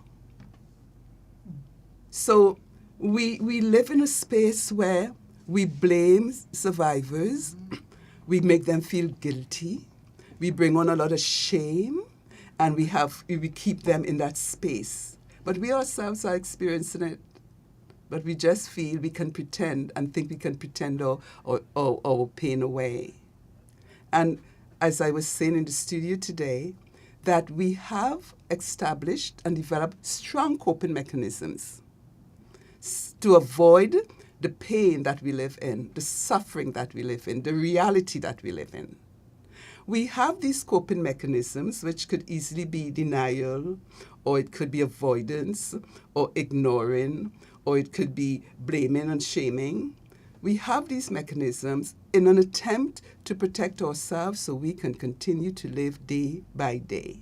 So we live in a space where we blame survivors, we make them feel guilty, we bring on a lot of shame, and we keep them in that space. But we ourselves are experiencing it. But we just feel we can pretend and think we can pretend our pain away. And as I was saying in the studio today, that we have established and developed strong coping mechanisms to avoid the pain that we live in, the suffering that we live in, the reality that we live in. We have these coping mechanisms, which could easily be denial, or it could be avoidance, or ignoring, or it could be blaming and shaming. We have these mechanisms in an attempt to protect ourselves so we can continue to live day by day.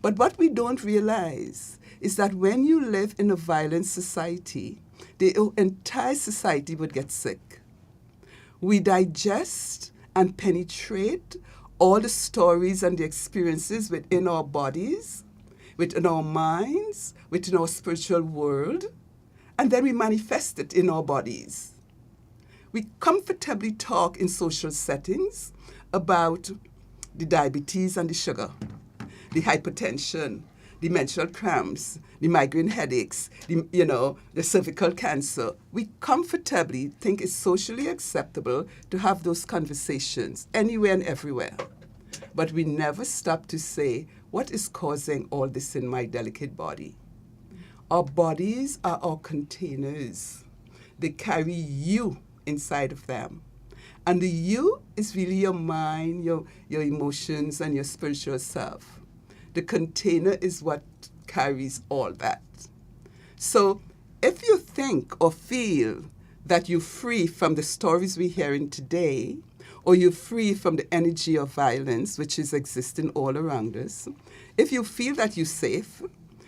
But what we don't realize is that when you live in a violent society, the entire society would get sick. We digest and penetrate all the stories and the experiences within our bodies, within our minds, within our spiritual world, and then we manifest it in our bodies. We comfortably talk in social settings about the diabetes and the sugar, the hypertension, the menstrual cramps, the migraine headaches, the cervical cancer. We comfortably think it's socially acceptable to have those conversations anywhere and everywhere. But we never stop to say, what is causing all this in my delicate body? Our bodies are our containers. They carry you inside of them. And the you is really your mind, your emotions, and your spiritual self. The container is what carries all that. So if you think or feel that you're free from the stories we're hearing today, or you're free from the energy of violence which is existing all around us, if you feel that you're safe,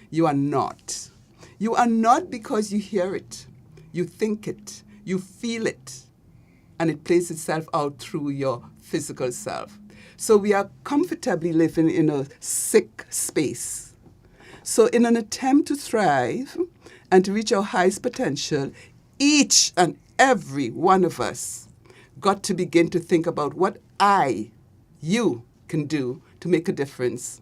you are not. You are not because you hear it, you think it, you feel it, and it plays itself out through your physical self. So we are comfortably living in a sick space. So in an attempt to thrive and to reach our highest potential, each and every one of us got to begin to think about what you can do to make a difference.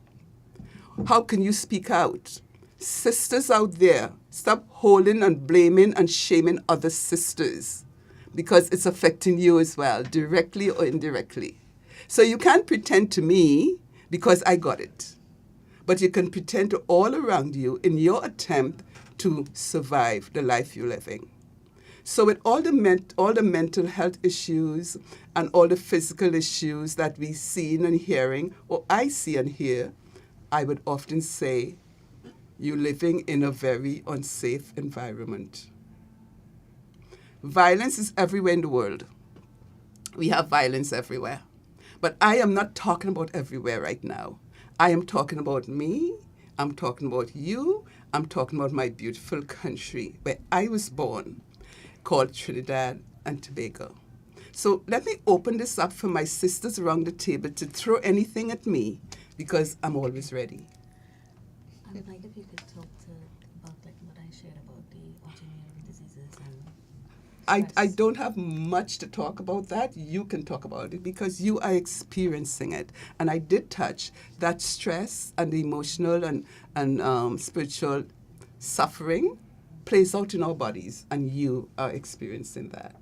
How can you speak out? Sisters out there, stop holding and blaming and shaming other sisters, because it's affecting you as well, directly or indirectly. So you can't pretend to me because I got it. But you can pretend to all around you in your attempt to survive the life you're living. So with all the mental health issues and all the physical issues that we see and hearing, or I see and hear, I would often say, you're living in a very unsafe environment. Violence is everywhere in the world. We have violence everywhere. But I am not talking about everywhere right now. I am talking about me. I'm talking about you. I'm talking about my beautiful country where I was born, called Trinidad and Tobago. So let me open this up for my sisters around the table to throw anything at me, because I'm always ready. I would like if you could talk about what I shared about the autoimmune diseases and I don't have much to talk about that. You can talk about it because you are experiencing it. And I did touch that stress and the emotional and spiritual suffering plays out in our bodies, and you are experiencing that.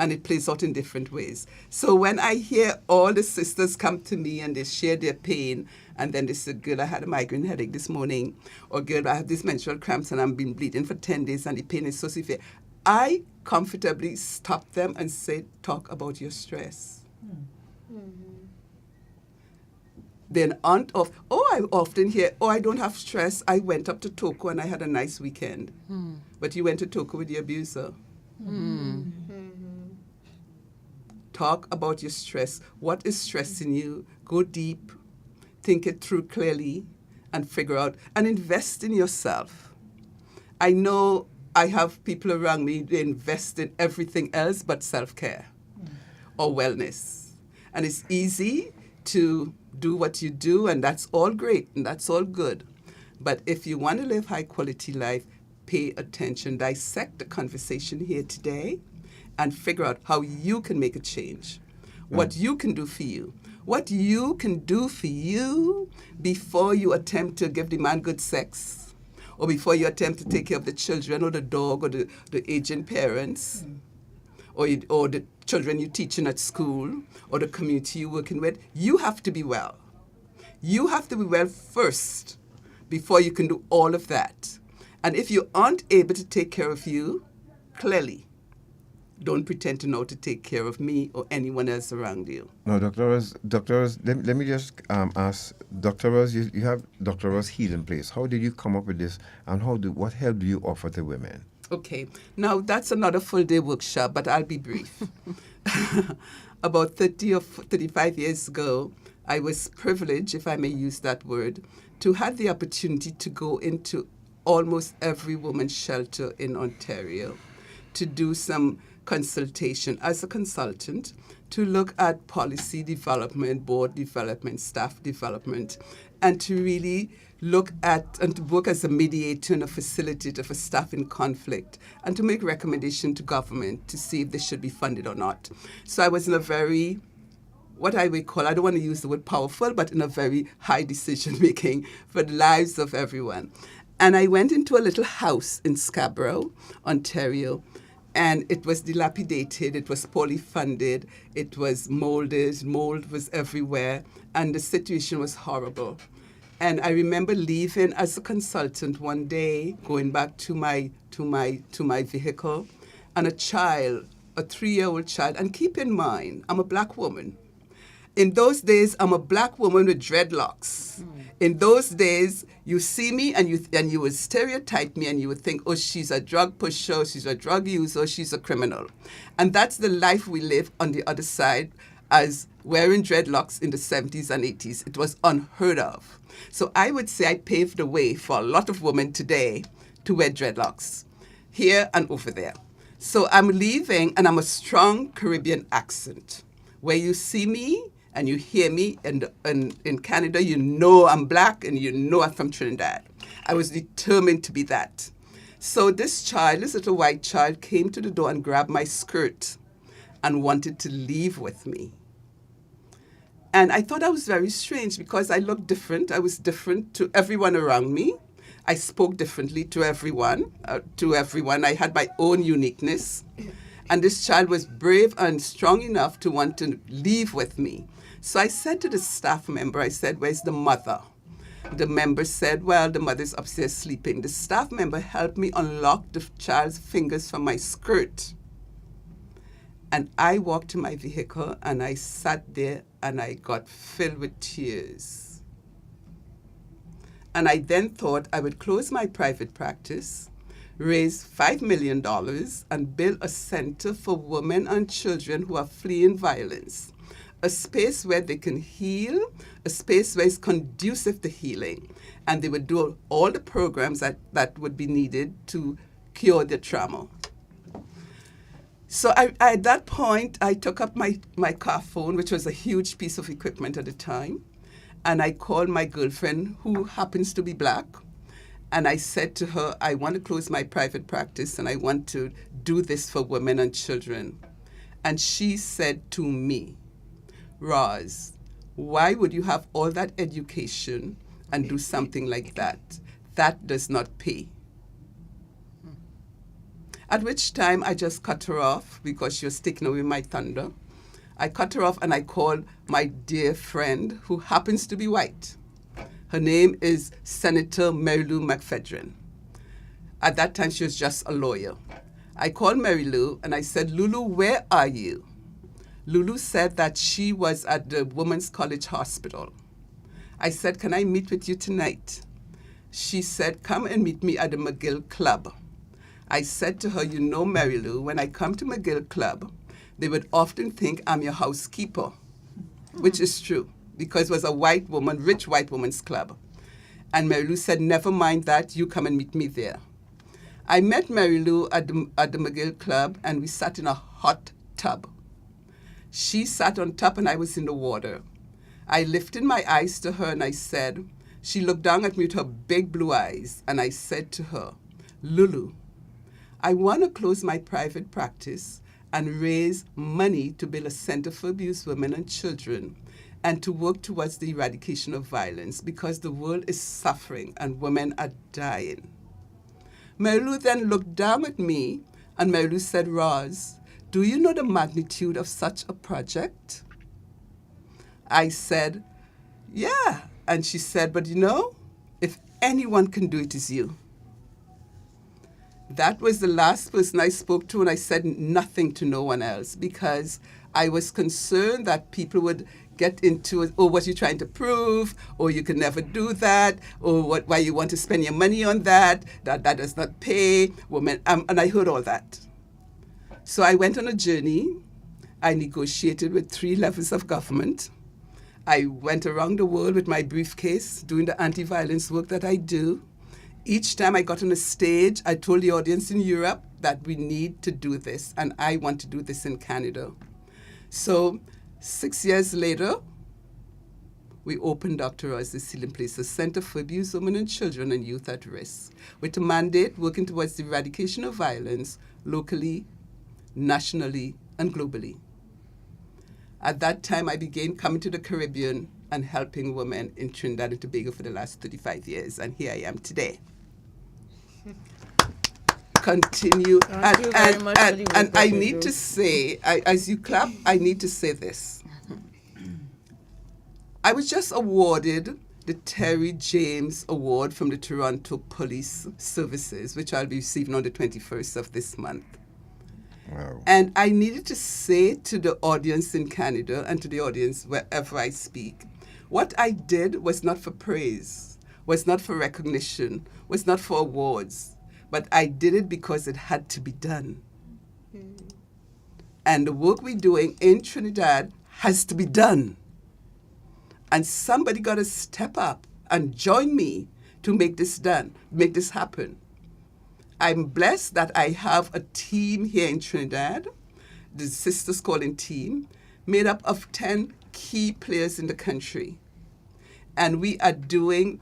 And it plays out in different ways. So when I hear all the sisters come to me and they share their pain, and then they say, girl, I had a migraine headache this morning, or girl, I have these menstrual cramps and I've been bleeding for 10 days and the pain is so severe, I comfortably stop them and say, talk about your stress. Then aunt of, I often hear, I don't have stress. I went up to Toko and I had a nice weekend. But you went to Toko with the abuser. Talk about your stress. What is stressing you? Go deep, think it through clearly, and figure out, and invest in yourself. I know I have people around me, they invest in everything else but self-care or wellness. And it's easy to do what you do, and that's all great, and that's all good. But if you want to live high-quality life, pay attention, dissect the conversation here today, and figure out how you can make a change, what you can do for you. What you can do for you before you attempt to give the man good sex, or before you attempt to take care of the children or the dog or the aging parents, or the children you're teaching at school, or the community you're working with. You have to be well. You have to be well first before you can do all of that. And if you aren't able to take care of you, clearly, don't pretend to know how to take care of me or anyone else around you. No, Dr. Ross, let me just ask, Dr. Ross, you have Dr. Ross Healing Place. How did you come up with this, and what help do you offer to women? Okay, now that's another full-day workshop, but I'll be brief. About 30 or 35 years ago, I was privileged, if I may use that word, to have the opportunity to go into almost every woman's shelter in Ontario to do some consultation as a consultant, to look at policy development, board development, staff development, and to really look at and to work as a mediator and a facilitator for staff in conflict, and to make recommendation to government to see if they should be funded or not. So I was in a very, what I would call, I don't want to use the word powerful, but in a very high decision making for the lives of everyone. And I went into a little house in Scarborough, Ontario, and it was dilapidated, it was poorly funded, it was molded, mold was everywhere, and the situation was horrible. And I remember leaving as a consultant one day, going back to my vehicle, and a child, a 3-year-old child, and keep in mind, I'm a black woman. In those days, I'm a black woman with dreadlocks. In those days, you see me and you would stereotype me and you would think, oh, she's a drug pusher, she's a drug user, she's a criminal. And that's the life we live on the other side as wearing dreadlocks in the 70s and 80s. It was unheard of. So I would say I paved the way for a lot of women today to wear dreadlocks, here and over there. So I'm leaving, and I'm a strong Caribbean accent. Where you see me and you hear me, and in Canada, you know I'm black and you know I'm from Trinidad. I was determined to be that. So this child, this little white child, came to the door and grabbed my skirt and wanted to leave with me. And I thought that was very strange because I looked different. I was different to everyone around me. I spoke differently to everyone. I had my own uniqueness. And this child was brave and strong enough to want to leave with me. So I said to the staff member, I said, where's the mother? The member said, well, the mother's upstairs sleeping. The staff member helped me unlock the child's fingers from my skirt. And I walked to my vehicle and I sat there and I got filled with tears. And I then thought I would close my private practice, raise $5 million, and build a center for women and children who are fleeing violence. A space where they can heal, a space where it's conducive to healing. And they would do all the programs that would be needed to cure their trauma. So at that point, I took up my car phone, which was a huge piece of equipment at the time, and I called my girlfriend, who happens to be black, and I said to her, I want to close my private practice, and I want to do this for women and children. And she said to me, Roz, why would you have all that education and do something like that? That does not pay. At which time I just cut her off because she was taking away my thunder. I cut her off and I called my dear friend who happens to be white. Her name is Senator Mary Lou McPhedran. At that time, she was just a lawyer. I called Mary Lou and I said, Lulu, where are you? Lulu said that she was at the Women's College Hospital. I said, can I meet with you tonight? She said, come and meet me at the McGill Club. I said to her, you know, Mary Lou, when I come to McGill Club, they would often think I'm your housekeeper, which is true, because it was a white woman, rich white woman's club. And Mary Lou said, never mind that, you come and meet me there. I met Mary Lou at the McGill Club, and we sat in a hot tub. She sat on top and I was in the water. I lifted my eyes to her and I said, she looked down at me with her big blue eyes, and I said to her, Lulu, I want to close my private practice and raise money to build a center for abused women and children and to work towards the eradication of violence because the world is suffering and women are dying. Mary Lou then looked down at me and Mary Lou said, Roz, do you know the magnitude of such a project? I said, yeah. And she said, but you know, if anyone can do it, it's you. That was the last person I spoke to, and I said nothing to no one else because I was concerned that people would get into it, oh, what you're trying to prove, or you can never do that, or why you want to spend your money on that does not pay, women, and I heard all that. So I went on a journey. I negotiated with 3 levels of government. I went around the world with my briefcase doing the anti-violence work that I do. Each time I got on a stage, I told the audience in Europe that we need to do this, and I want to do this in Canada. So 6 years later, we opened Dr. Roz's Healing Place, a center for abused women and children and youth at risk, with a mandate working towards the eradication of violence locally, nationally, and globally. At that time, I began coming to the Caribbean and helping women in Trinidad and Tobago for the last 35 years, and here I am today. Continue. And I need to say, as you clap, I need to say this. I was just awarded the Terry James Award from the Toronto Police Services, which I'll be receiving on the 21st of this month. Wow. And I needed to say to the audience in Canada and to the audience wherever I speak, what I did was not for praise, was not for recognition, was not for awards, but I did it because it had to be done. And the work we're doing in Trinidad has to be done. And somebody got to step up and join me to make this done, make this happen. I'm blessed that I have a team here in Trinidad, the Sisters Calling team, made up of 10 key players in the country. And we are doing,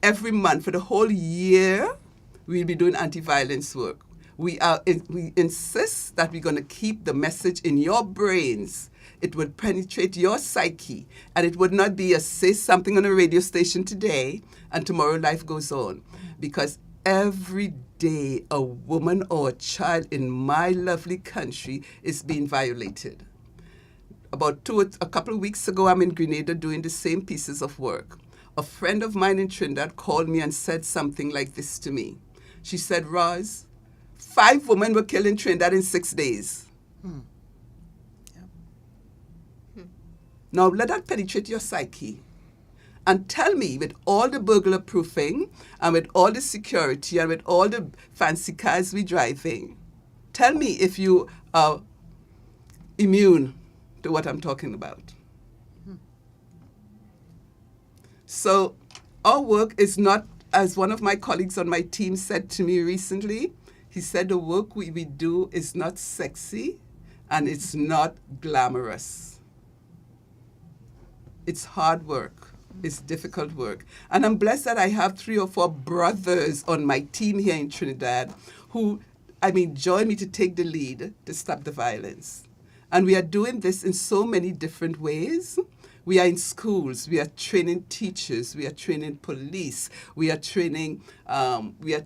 every month for the whole year, we'll be doing anti-violence work. We insist that we're going to keep the message in your brains. It would penetrate your psyche, and it would not be a say something on a radio station today, and tomorrow life goes on. Because every day a woman or a child in my lovely country is being violated. About a couple of weeks ago, I'm in Grenada doing the same pieces of work. A friend of mine in Trinidad called me and said something like this to me. She said, Roz, 5 women were killed in Trinidad in 6 days. Now let that penetrate your psyche. And tell me, with all the burglar proofing, and with all the security, and with all the fancy cars we're driving, tell me if you are immune to what I'm talking about. So our work is not, as one of my colleagues on my team said to me recently, he said the work we do is not sexy and it's not glamorous. It's hard work. It's difficult work. And I'm blessed that I have 3 or 4 brothers on my team here in Trinidad who, join me to take the lead to stop the violence. And we are doing this in so many different ways. We are in schools. We are training teachers. We are training police. We are training NGOs.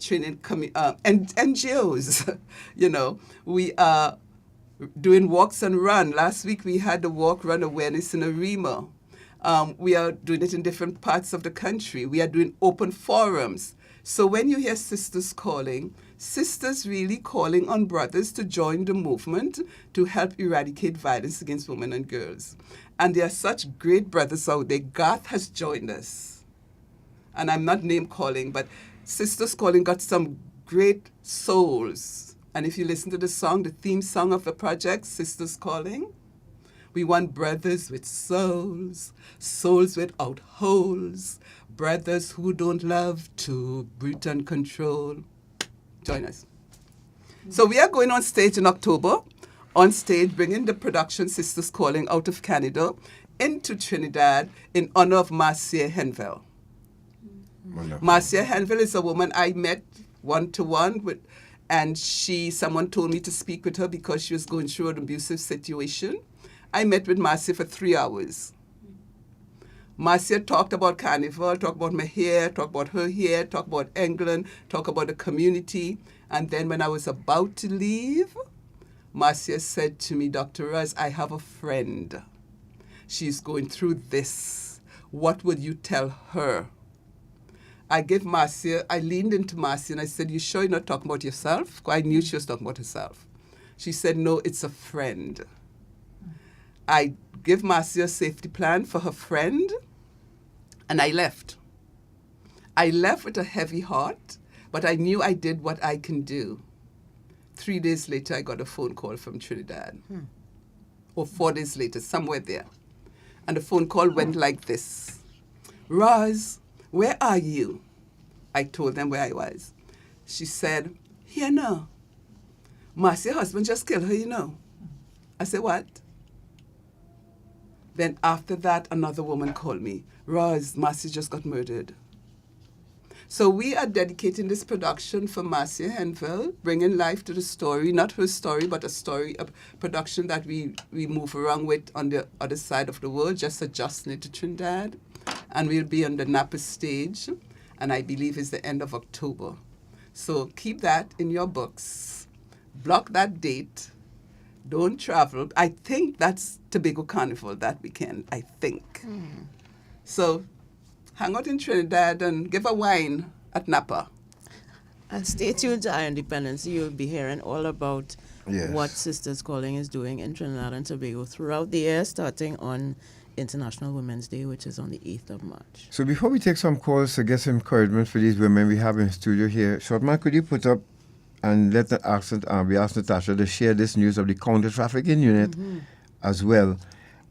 We are doing walks and run. Last week we had the walk-run awareness in Arima. We are doing it in different parts of the country. We are doing open forums. So when you hear Sisters Calling, sisters really calling on brothers to join the movement to help eradicate violence against women and girls. And there are such great brothers out there. Garth has joined us. And I'm not name calling, but Sisters Calling got some great souls. And if you listen to the song, the theme song of the project, Sisters Calling, we want brothers with souls, souls without holes, brothers who don't love to brute and control. Join us. So we are going on stage in October, on stage bringing the production Sisters Calling out of Canada into Trinidad in honor of Marcia Henville. Marcia Henville is a woman I met one-to-one with, and someone told me to speak with her because she was going through an abusive situation. I met with Marcia for 3 hours. Marcia talked about Carnival, talked about my hair, talked about her hair, talked about England, talked about the community. And then when I was about to leave, Marcia said to me, Dr. Raz, I have a friend. She's going through this. What would you tell her? I leaned into Marcia and I said, you sure you're not talking about yourself? I knew she was talking about herself. She said, no, it's a friend. I gave Marcia a safety plan for her friend, and I left. I left with a heavy heart, but I knew I did what I can do. 3 days later, I got a phone call from Trinidad. Or 4 days later, somewhere there. And the phone call went like this. Roz, where are you? I told them where I was. She said, here now. Marcia's husband just killed her, you know. I said, what? Then after that, another woman called me. Roz, Marcia just got murdered. So we are dedicating this production for Marcia Henville, bringing life to the story, not her story, but a production that we move around with on the other side of the world, just adjusting it to Trinidad. And we'll be on the Napa stage, and I believe it's the end of October. So keep that in your books. Block that date. Don't travel. I think that's Tobago Carnival that weekend, I think. So hang out in Trinidad and give a wine at Napa. And stay tuned to Iron Dependency. You'll be hearing all about what Sisters Calling is doing in Trinidad and Tobago throughout the year, starting on International Women's Day, which is on the 8th of March. So before we take some calls to get some encouragement for these women we have in studio here, Shortman, could you put up and we ask Natasha to share this news of the counter-trafficking unit as well,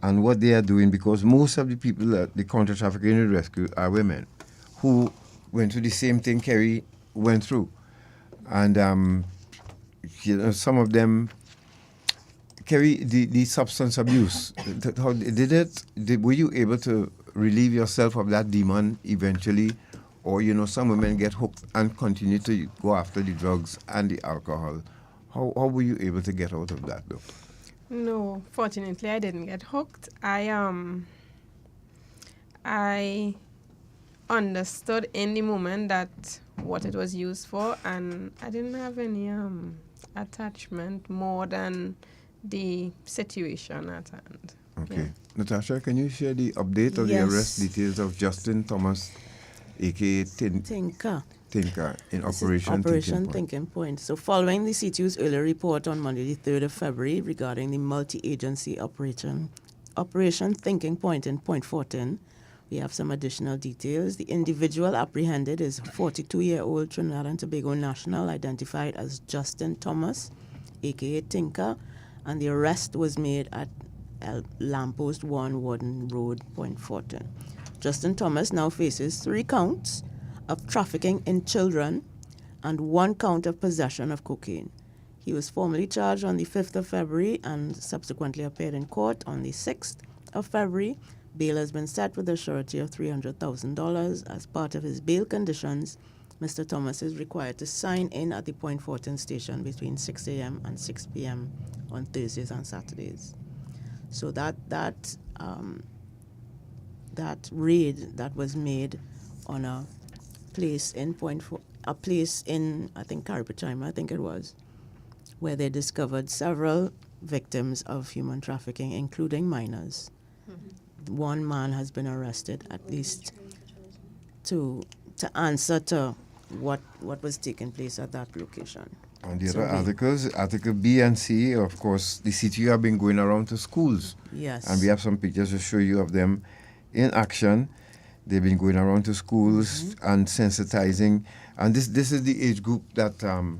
and what they are doing, because most of the people at the counter-trafficking unit rescue are women who went through the same thing Krie went through. And some of them, Krie, the substance abuse, how did it? Were you able to relieve yourself of that demon eventually? Or, some women get hooked and continue to go after the drugs and the alcohol. How were you able to get out of that, though? No, fortunately, I didn't get hooked. I understood in the moment that what it was used for, and I didn't have any attachment more than the situation at hand. Okay. Yeah. Natasha, can you share the update of the arrest details of Justin Thomas, a.k.a. Tinka, in Operation Thinking Point. So following the CTU's earlier report on Monday, the 3rd of February, regarding the multi-agency Operation Thinking Point in Point Fortin, we have some additional details. The individual apprehended is 42-year-old Trinidad and Tobago national, identified as Justin Thomas, a.k.a. Tinka, and the arrest was made at Lamppost 1 Warden Road, Point Fortin. Justin Thomas now faces 3 counts of trafficking in children and 1 count of possession of cocaine. He was formally charged on the 5th of February and subsequently appeared in court on the 6th of February. Bail has been set with a surety of $300,000. As part of his bail conditions, Mr. Thomas is required to sign in at the Point Fortin station between 6 a.m. and 6 p.m. on Thursdays and Saturdays. So that raid that was made on a place in I think Caripachima, I think it was, where they discovered several victims of human trafficking, including minors. Mm-hmm. 1 man has been arrested, at least to answer to what was taking place at that location. And the So other we- articles, Article B and C, of course, the CTU have been going around to schools. Yes. And we have some pictures to show you of them in action. They've been going around to schools and sensitizing. And this is the age group that, the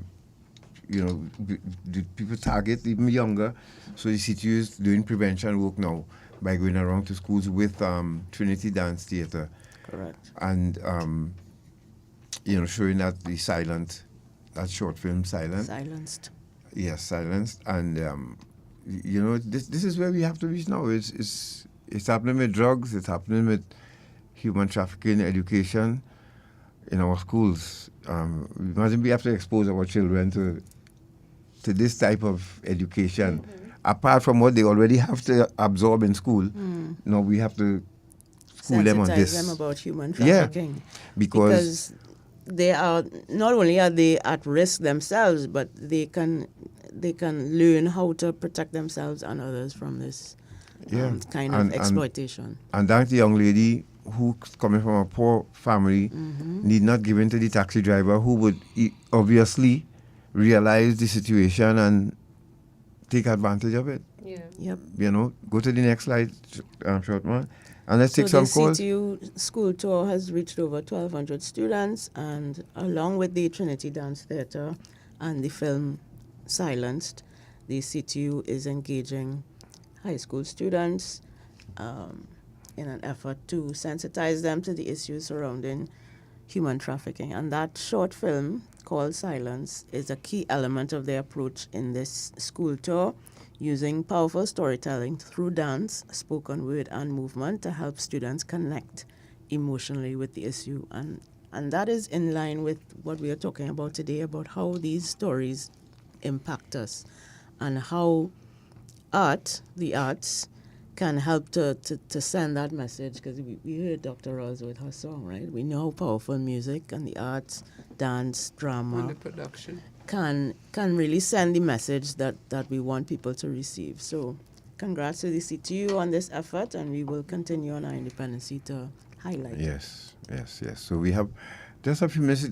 people target, even younger. So the CTU is doing prevention work now by going around to schools with Trinity Dance Theatre. Correct. And, showing that that short film Silenced. Yes, silenced. And, this is where we have to reach now. It's happening with drugs. It's happening with human trafficking, education in our schools. Imagine we have to expose our children to this type of education. Apart from what they already have to absorb in school, now we have to school them on Sensitize this. them about human trafficking. Yeah, because they are not only are they at risk themselves, but they can learn how to protect themselves and others from this kind of exploitation. And that young lady who's coming from a poor family need not give in to the taxi driver who would obviously realize the situation and take advantage of it. Yeah. Yep. Go to the next slide, short man. And let's take some calls. The CTU school tour has reached over 1,200 students, and along with the Trinity Dance Theatre and the film Silenced, the CTU is engaging high school students in an effort to sensitize them to the issues surrounding human trafficking. And that short film called Silence is a key element of their approach in this school tour, using powerful storytelling through dance, spoken word, and movement to help students connect emotionally with the issue. And that is in line with what we are talking about today, about how these stories impact us and how the arts, can help to send that message, because we heard Dr. Ross with her song, right? We know how powerful music and the arts, dance, drama, And the production can really send the message that we want people to receive. So congrats to the CTU on this effort, and we will continue on our independency to highlight. Yes. So we have just a few minutes.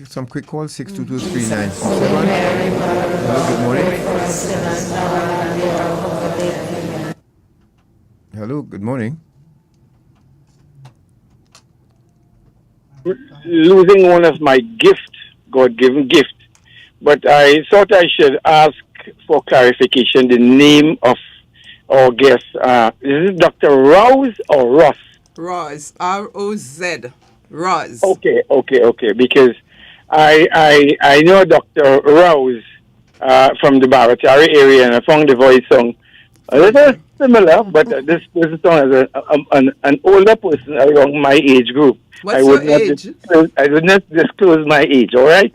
Some quick calls, 6223967. Hello, good morning. Losing one of my God-given gift, but I thought I should ask for clarification the name of our guest. Is it Dr. Rouse or Ross? Roz, R-O-Z, Roz. Okay, because I know Dr. Rouse from the Baratari area, and I found the voice song a little similar, but this song is an older person around my age group. What's your age? I would not disclose my age, all right?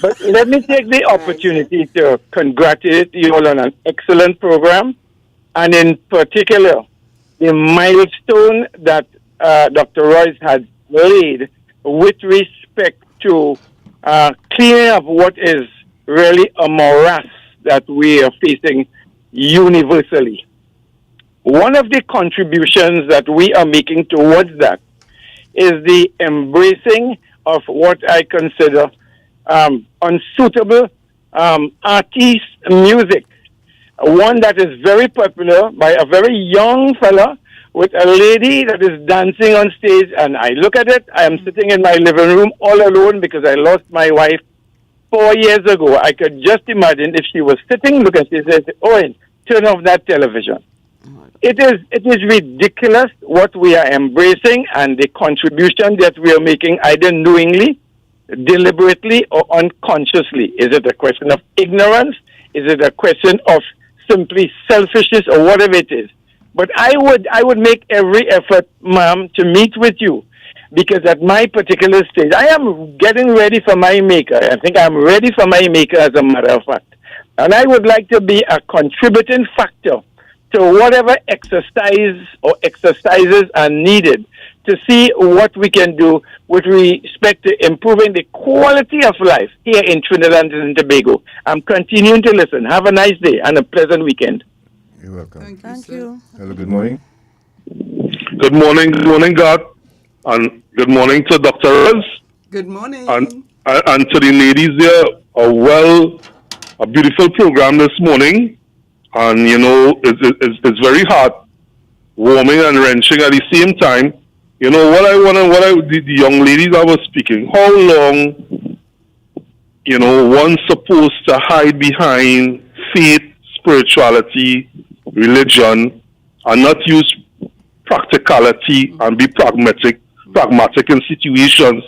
But let me take the opportunity to congratulate you all on an excellent program, and in particular, the milestone that Dr. Royce had laid with respect to clearing up what is really a morass that we are facing universally. One of the contributions that we are making towards that is the embracing of what I consider unsuitable artist music. One that is very popular by a very young fella with a lady that is dancing on stage, and I look at it, I am sitting in my living room all alone because I lost my wife 4 years ago. I could just imagine if she was sitting, look and she says, "Owen, turn off that television." It is ridiculous what we are embracing and the contribution that we are making, either knowingly, deliberately, or unconsciously. Is it a question of ignorance? Is it a question of simply selfishness, or whatever it is? But I would make every effort, ma'am, to meet with you, because at my particular stage, I am getting ready for my maker. I think I'm ready for my maker, as a matter of fact. And I would like to be a contributing factor to whatever exercise or exercises are needed to see what we can do with respect to improving the quality of life here in Trinidad and Tobago. I'm continuing to listen. Have a nice day and a pleasant weekend. You're welcome. Thank you. Hello, good morning. Good morning, God. And good morning to Dr. Rose. Good morning. And And to the ladies there, a beautiful program this morning. And, it's very heartwarming and wrenching at the same time. The young ladies I was speaking, how long, one's supposed to hide behind faith, spirituality, religion, and not use practicality and be pragmatic in situations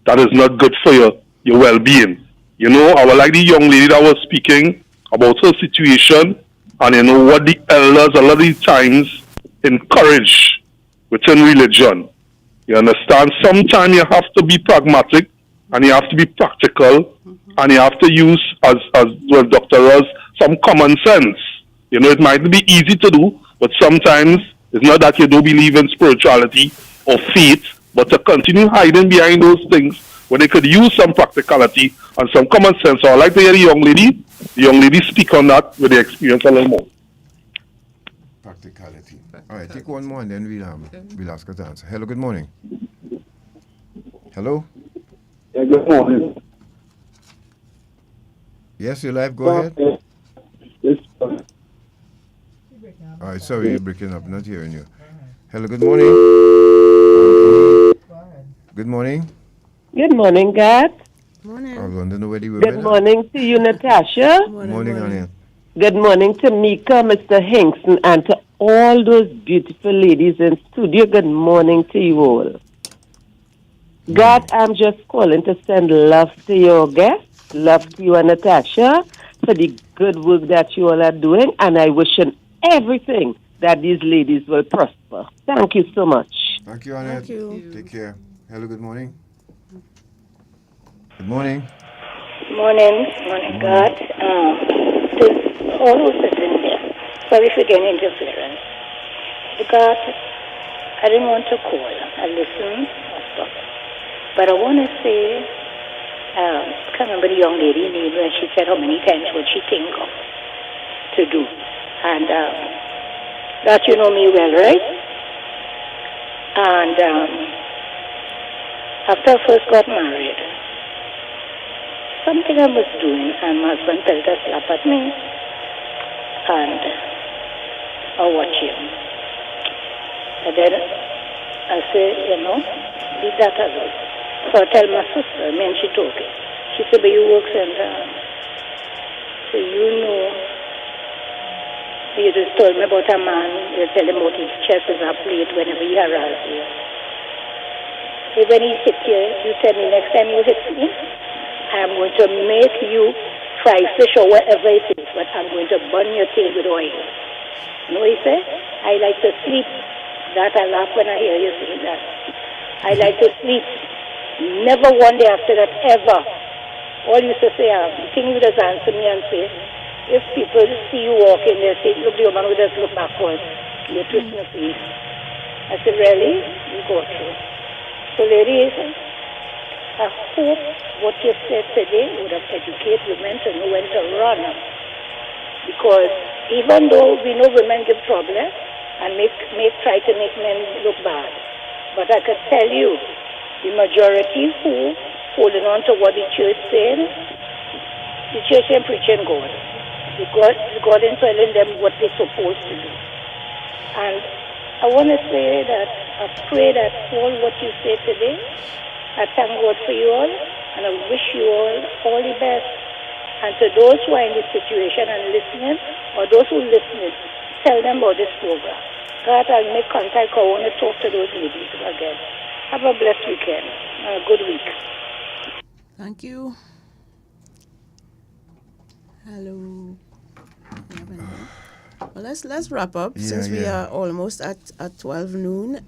that is not good for your well-being. I would like the young lady that was speaking about her situation, and what the elders a lot of the times encourage within religion. You understand? Sometimes you have to be pragmatic and you have to be practical and you have to use, as well, Dr. Ross, some common sense. It might be easy to do, but sometimes it's not that you don't believe in spirituality or faith, but to continue hiding behind those things when they could use some practicality and some common sense. So I'd like to hear the young lady speak on that with the experience a little more. Practicality. All right, take one more and then we'll ask her to answer. Hello, good morning. Hello? Yeah, good morning. Yes, you're live. Go ahead. Yes. All right, sorry, you're breaking up. Not hearing you. Hello, good morning. Good morning. Good morning, God. Morning. I don't know where the women Good morning to you, Natasha. Morning, Annie. Good morning to Mika, Mr. Hinkson, and to all those beautiful ladies in studio. Good morning to you all. God, I'm just calling to send love to your guests, love to you and Natasha for the good work that you all are doing, and I wish you everything that these ladies will prosper. Thank you so much. Thank you, Annette. Thank you. Take care. Hello, good morning. Good morning. Morning, God. There's all who sitting there. Sorry for getting interference. God, I didn't want to call. I listened or stop. But I want to say, I can't remember the young lady name when she said how many times would she think of to do. And that you know me well, right? And after I first got married, something I was doing, and my husband felt a slap at me, and I watched him. And then I said, leave that alone. So I tell my sister, and she told me. She said, but you work center. So you just told me about a man, you tell him about his chest is a plate whenever he harasses you. So when he hit you, you tell me next time you hit me, I'm going to make you fry fish or whatever it is, but I'm going to burn your tail with oil. You know what he said? I like to sleep. That I laugh when I hear you saying that. I like to sleep. Never one day after that, ever. All you used to say, the thing you just answer me and say, if people see you walking, they say, look, the woman who just look backwards, you're twisting your face. I said, really? You go through. So ladies, I hope what you said today would have educated women to know when to run. Because even though we know women give trouble and try to make men look bad, but I could tell you, the majority who holding on to what the church saying, the church ain't preaching God. God ain't telling them what they're supposed to do. And I want to say that I pray that all what you say today, I thank God for you all, and I wish you all the best. And to those who are in this situation and listening, or those who are listening, tell them about this program. God, I'll make contact. I want to talk to those ladies again. Have a blessed weekend and a good week. Thank you. Hello. Well, let's wrap up since we are almost at 12 noon.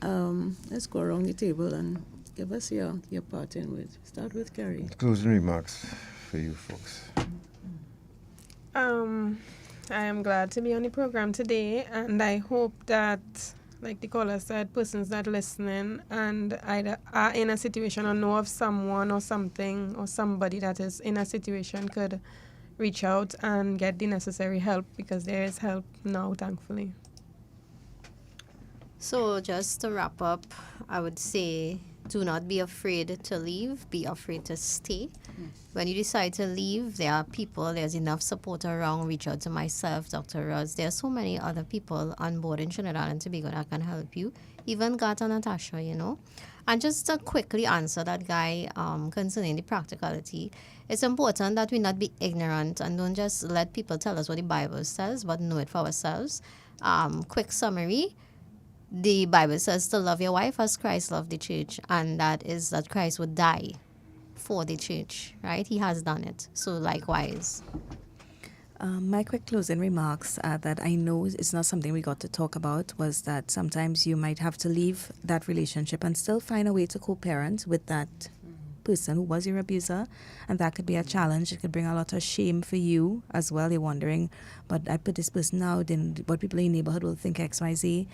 Let's go around the table and give us your parting with. Start with Krie. Closing remarks for you folks. I am glad to be on the program today, and I hope that, like the caller said, persons that are listening and either are in a situation or know of someone or something or somebody that is in a situation could reach out and get the necessary help, because there is help now, thankfully. So just to wrap up, I would say Do not be afraid to leave. Be afraid to stay. When you decide to leave, there are people, there's enough support around. Reach out to myself, Dr. Roz. There are so many other people on board in Trinidad and Tobago that can help you. Even Gat and Natasha, you know. And just to quickly answer that guy concerning the practicality, it's important that we not be ignorant and don't just let people tell us what the Bible says, but know it for ourselves. Quick summary. The Bible says to love your wife as Christ loved the church, and that is that Christ would die for the church, right? He has done it. So likewise. My quick closing remarks that I know it's not something we got to talk about was that sometimes you might have to leave that relationship and still find a way to co-parent with that person who was your abuser, and that could be a challenge. It could bring a lot of shame for you as well. You're wondering, but I put this person out, then what people in the neighborhood will think XYZ.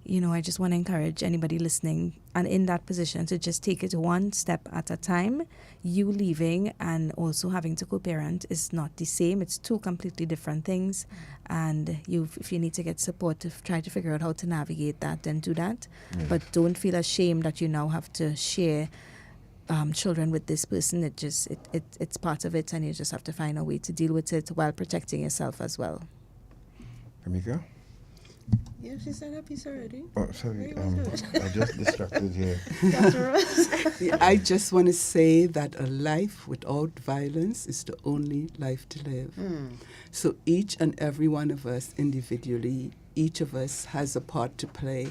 You know, I just want to encourage anybody listening and in that position to just take it one step at a time. You leaving and also having to co-parent is not the same. It's two completely different things. And if you need to get support to try to figure out how to navigate that, then do that. But don't feel ashamed that you now have to share children with this person. It's part of it, and you just have to find a way to deal with it while protecting yourself as well. Kamika? Yeah, she said that piece already. Oh, sorry. I just distracted here. I just want to say that a life without violence is the only life to live. So each and every one of us individually, each of us has a part to play.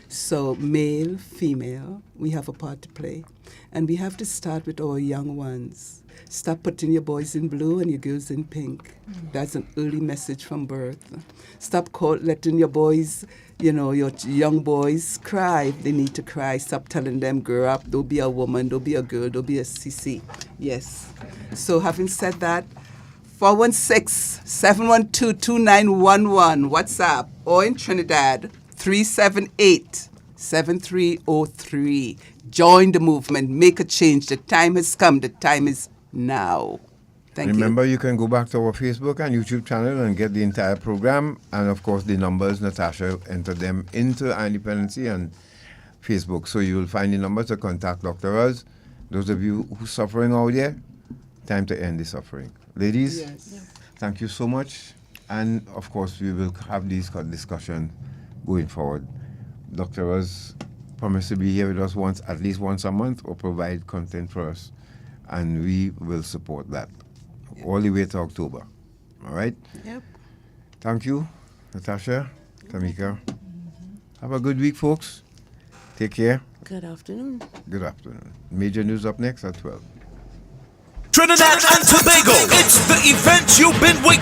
So male, female, we have a part to play. And we have to start with our young ones. Stop putting your boys in blue and your girls in pink. That's an early message from birth. Stop letting your boys, your young boys cry if they need to cry. Stop telling them, grow up, don't be a woman, don't be a girl, don't be a sissy. Yes. So having said that, 416-712-2911, WhatsApp, or in Trinidad, 378-7303. Join the movement, make a change. The time has come, the time is now. Remember, you can go back to our Facebook and YouTube channel and get the entire program. And of course, the numbers, Natasha entered them into Dependency and Facebook. So you will find the number to contact Dr. Roz. Those of you who are suffering out there, time to end the suffering. Ladies, thank you so much. And of course, we will have these discussions going forward. Dr. Roz promised to be here with us at least once a month, or provide content for us. And we will support that all the way to October. All right? Yep. Thank you, Natasha, Kamika. Have a good week, folks. Take care. Good afternoon. Good afternoon. Major news up next at 12. Trinidad and Tobago, it's the event you've been waiting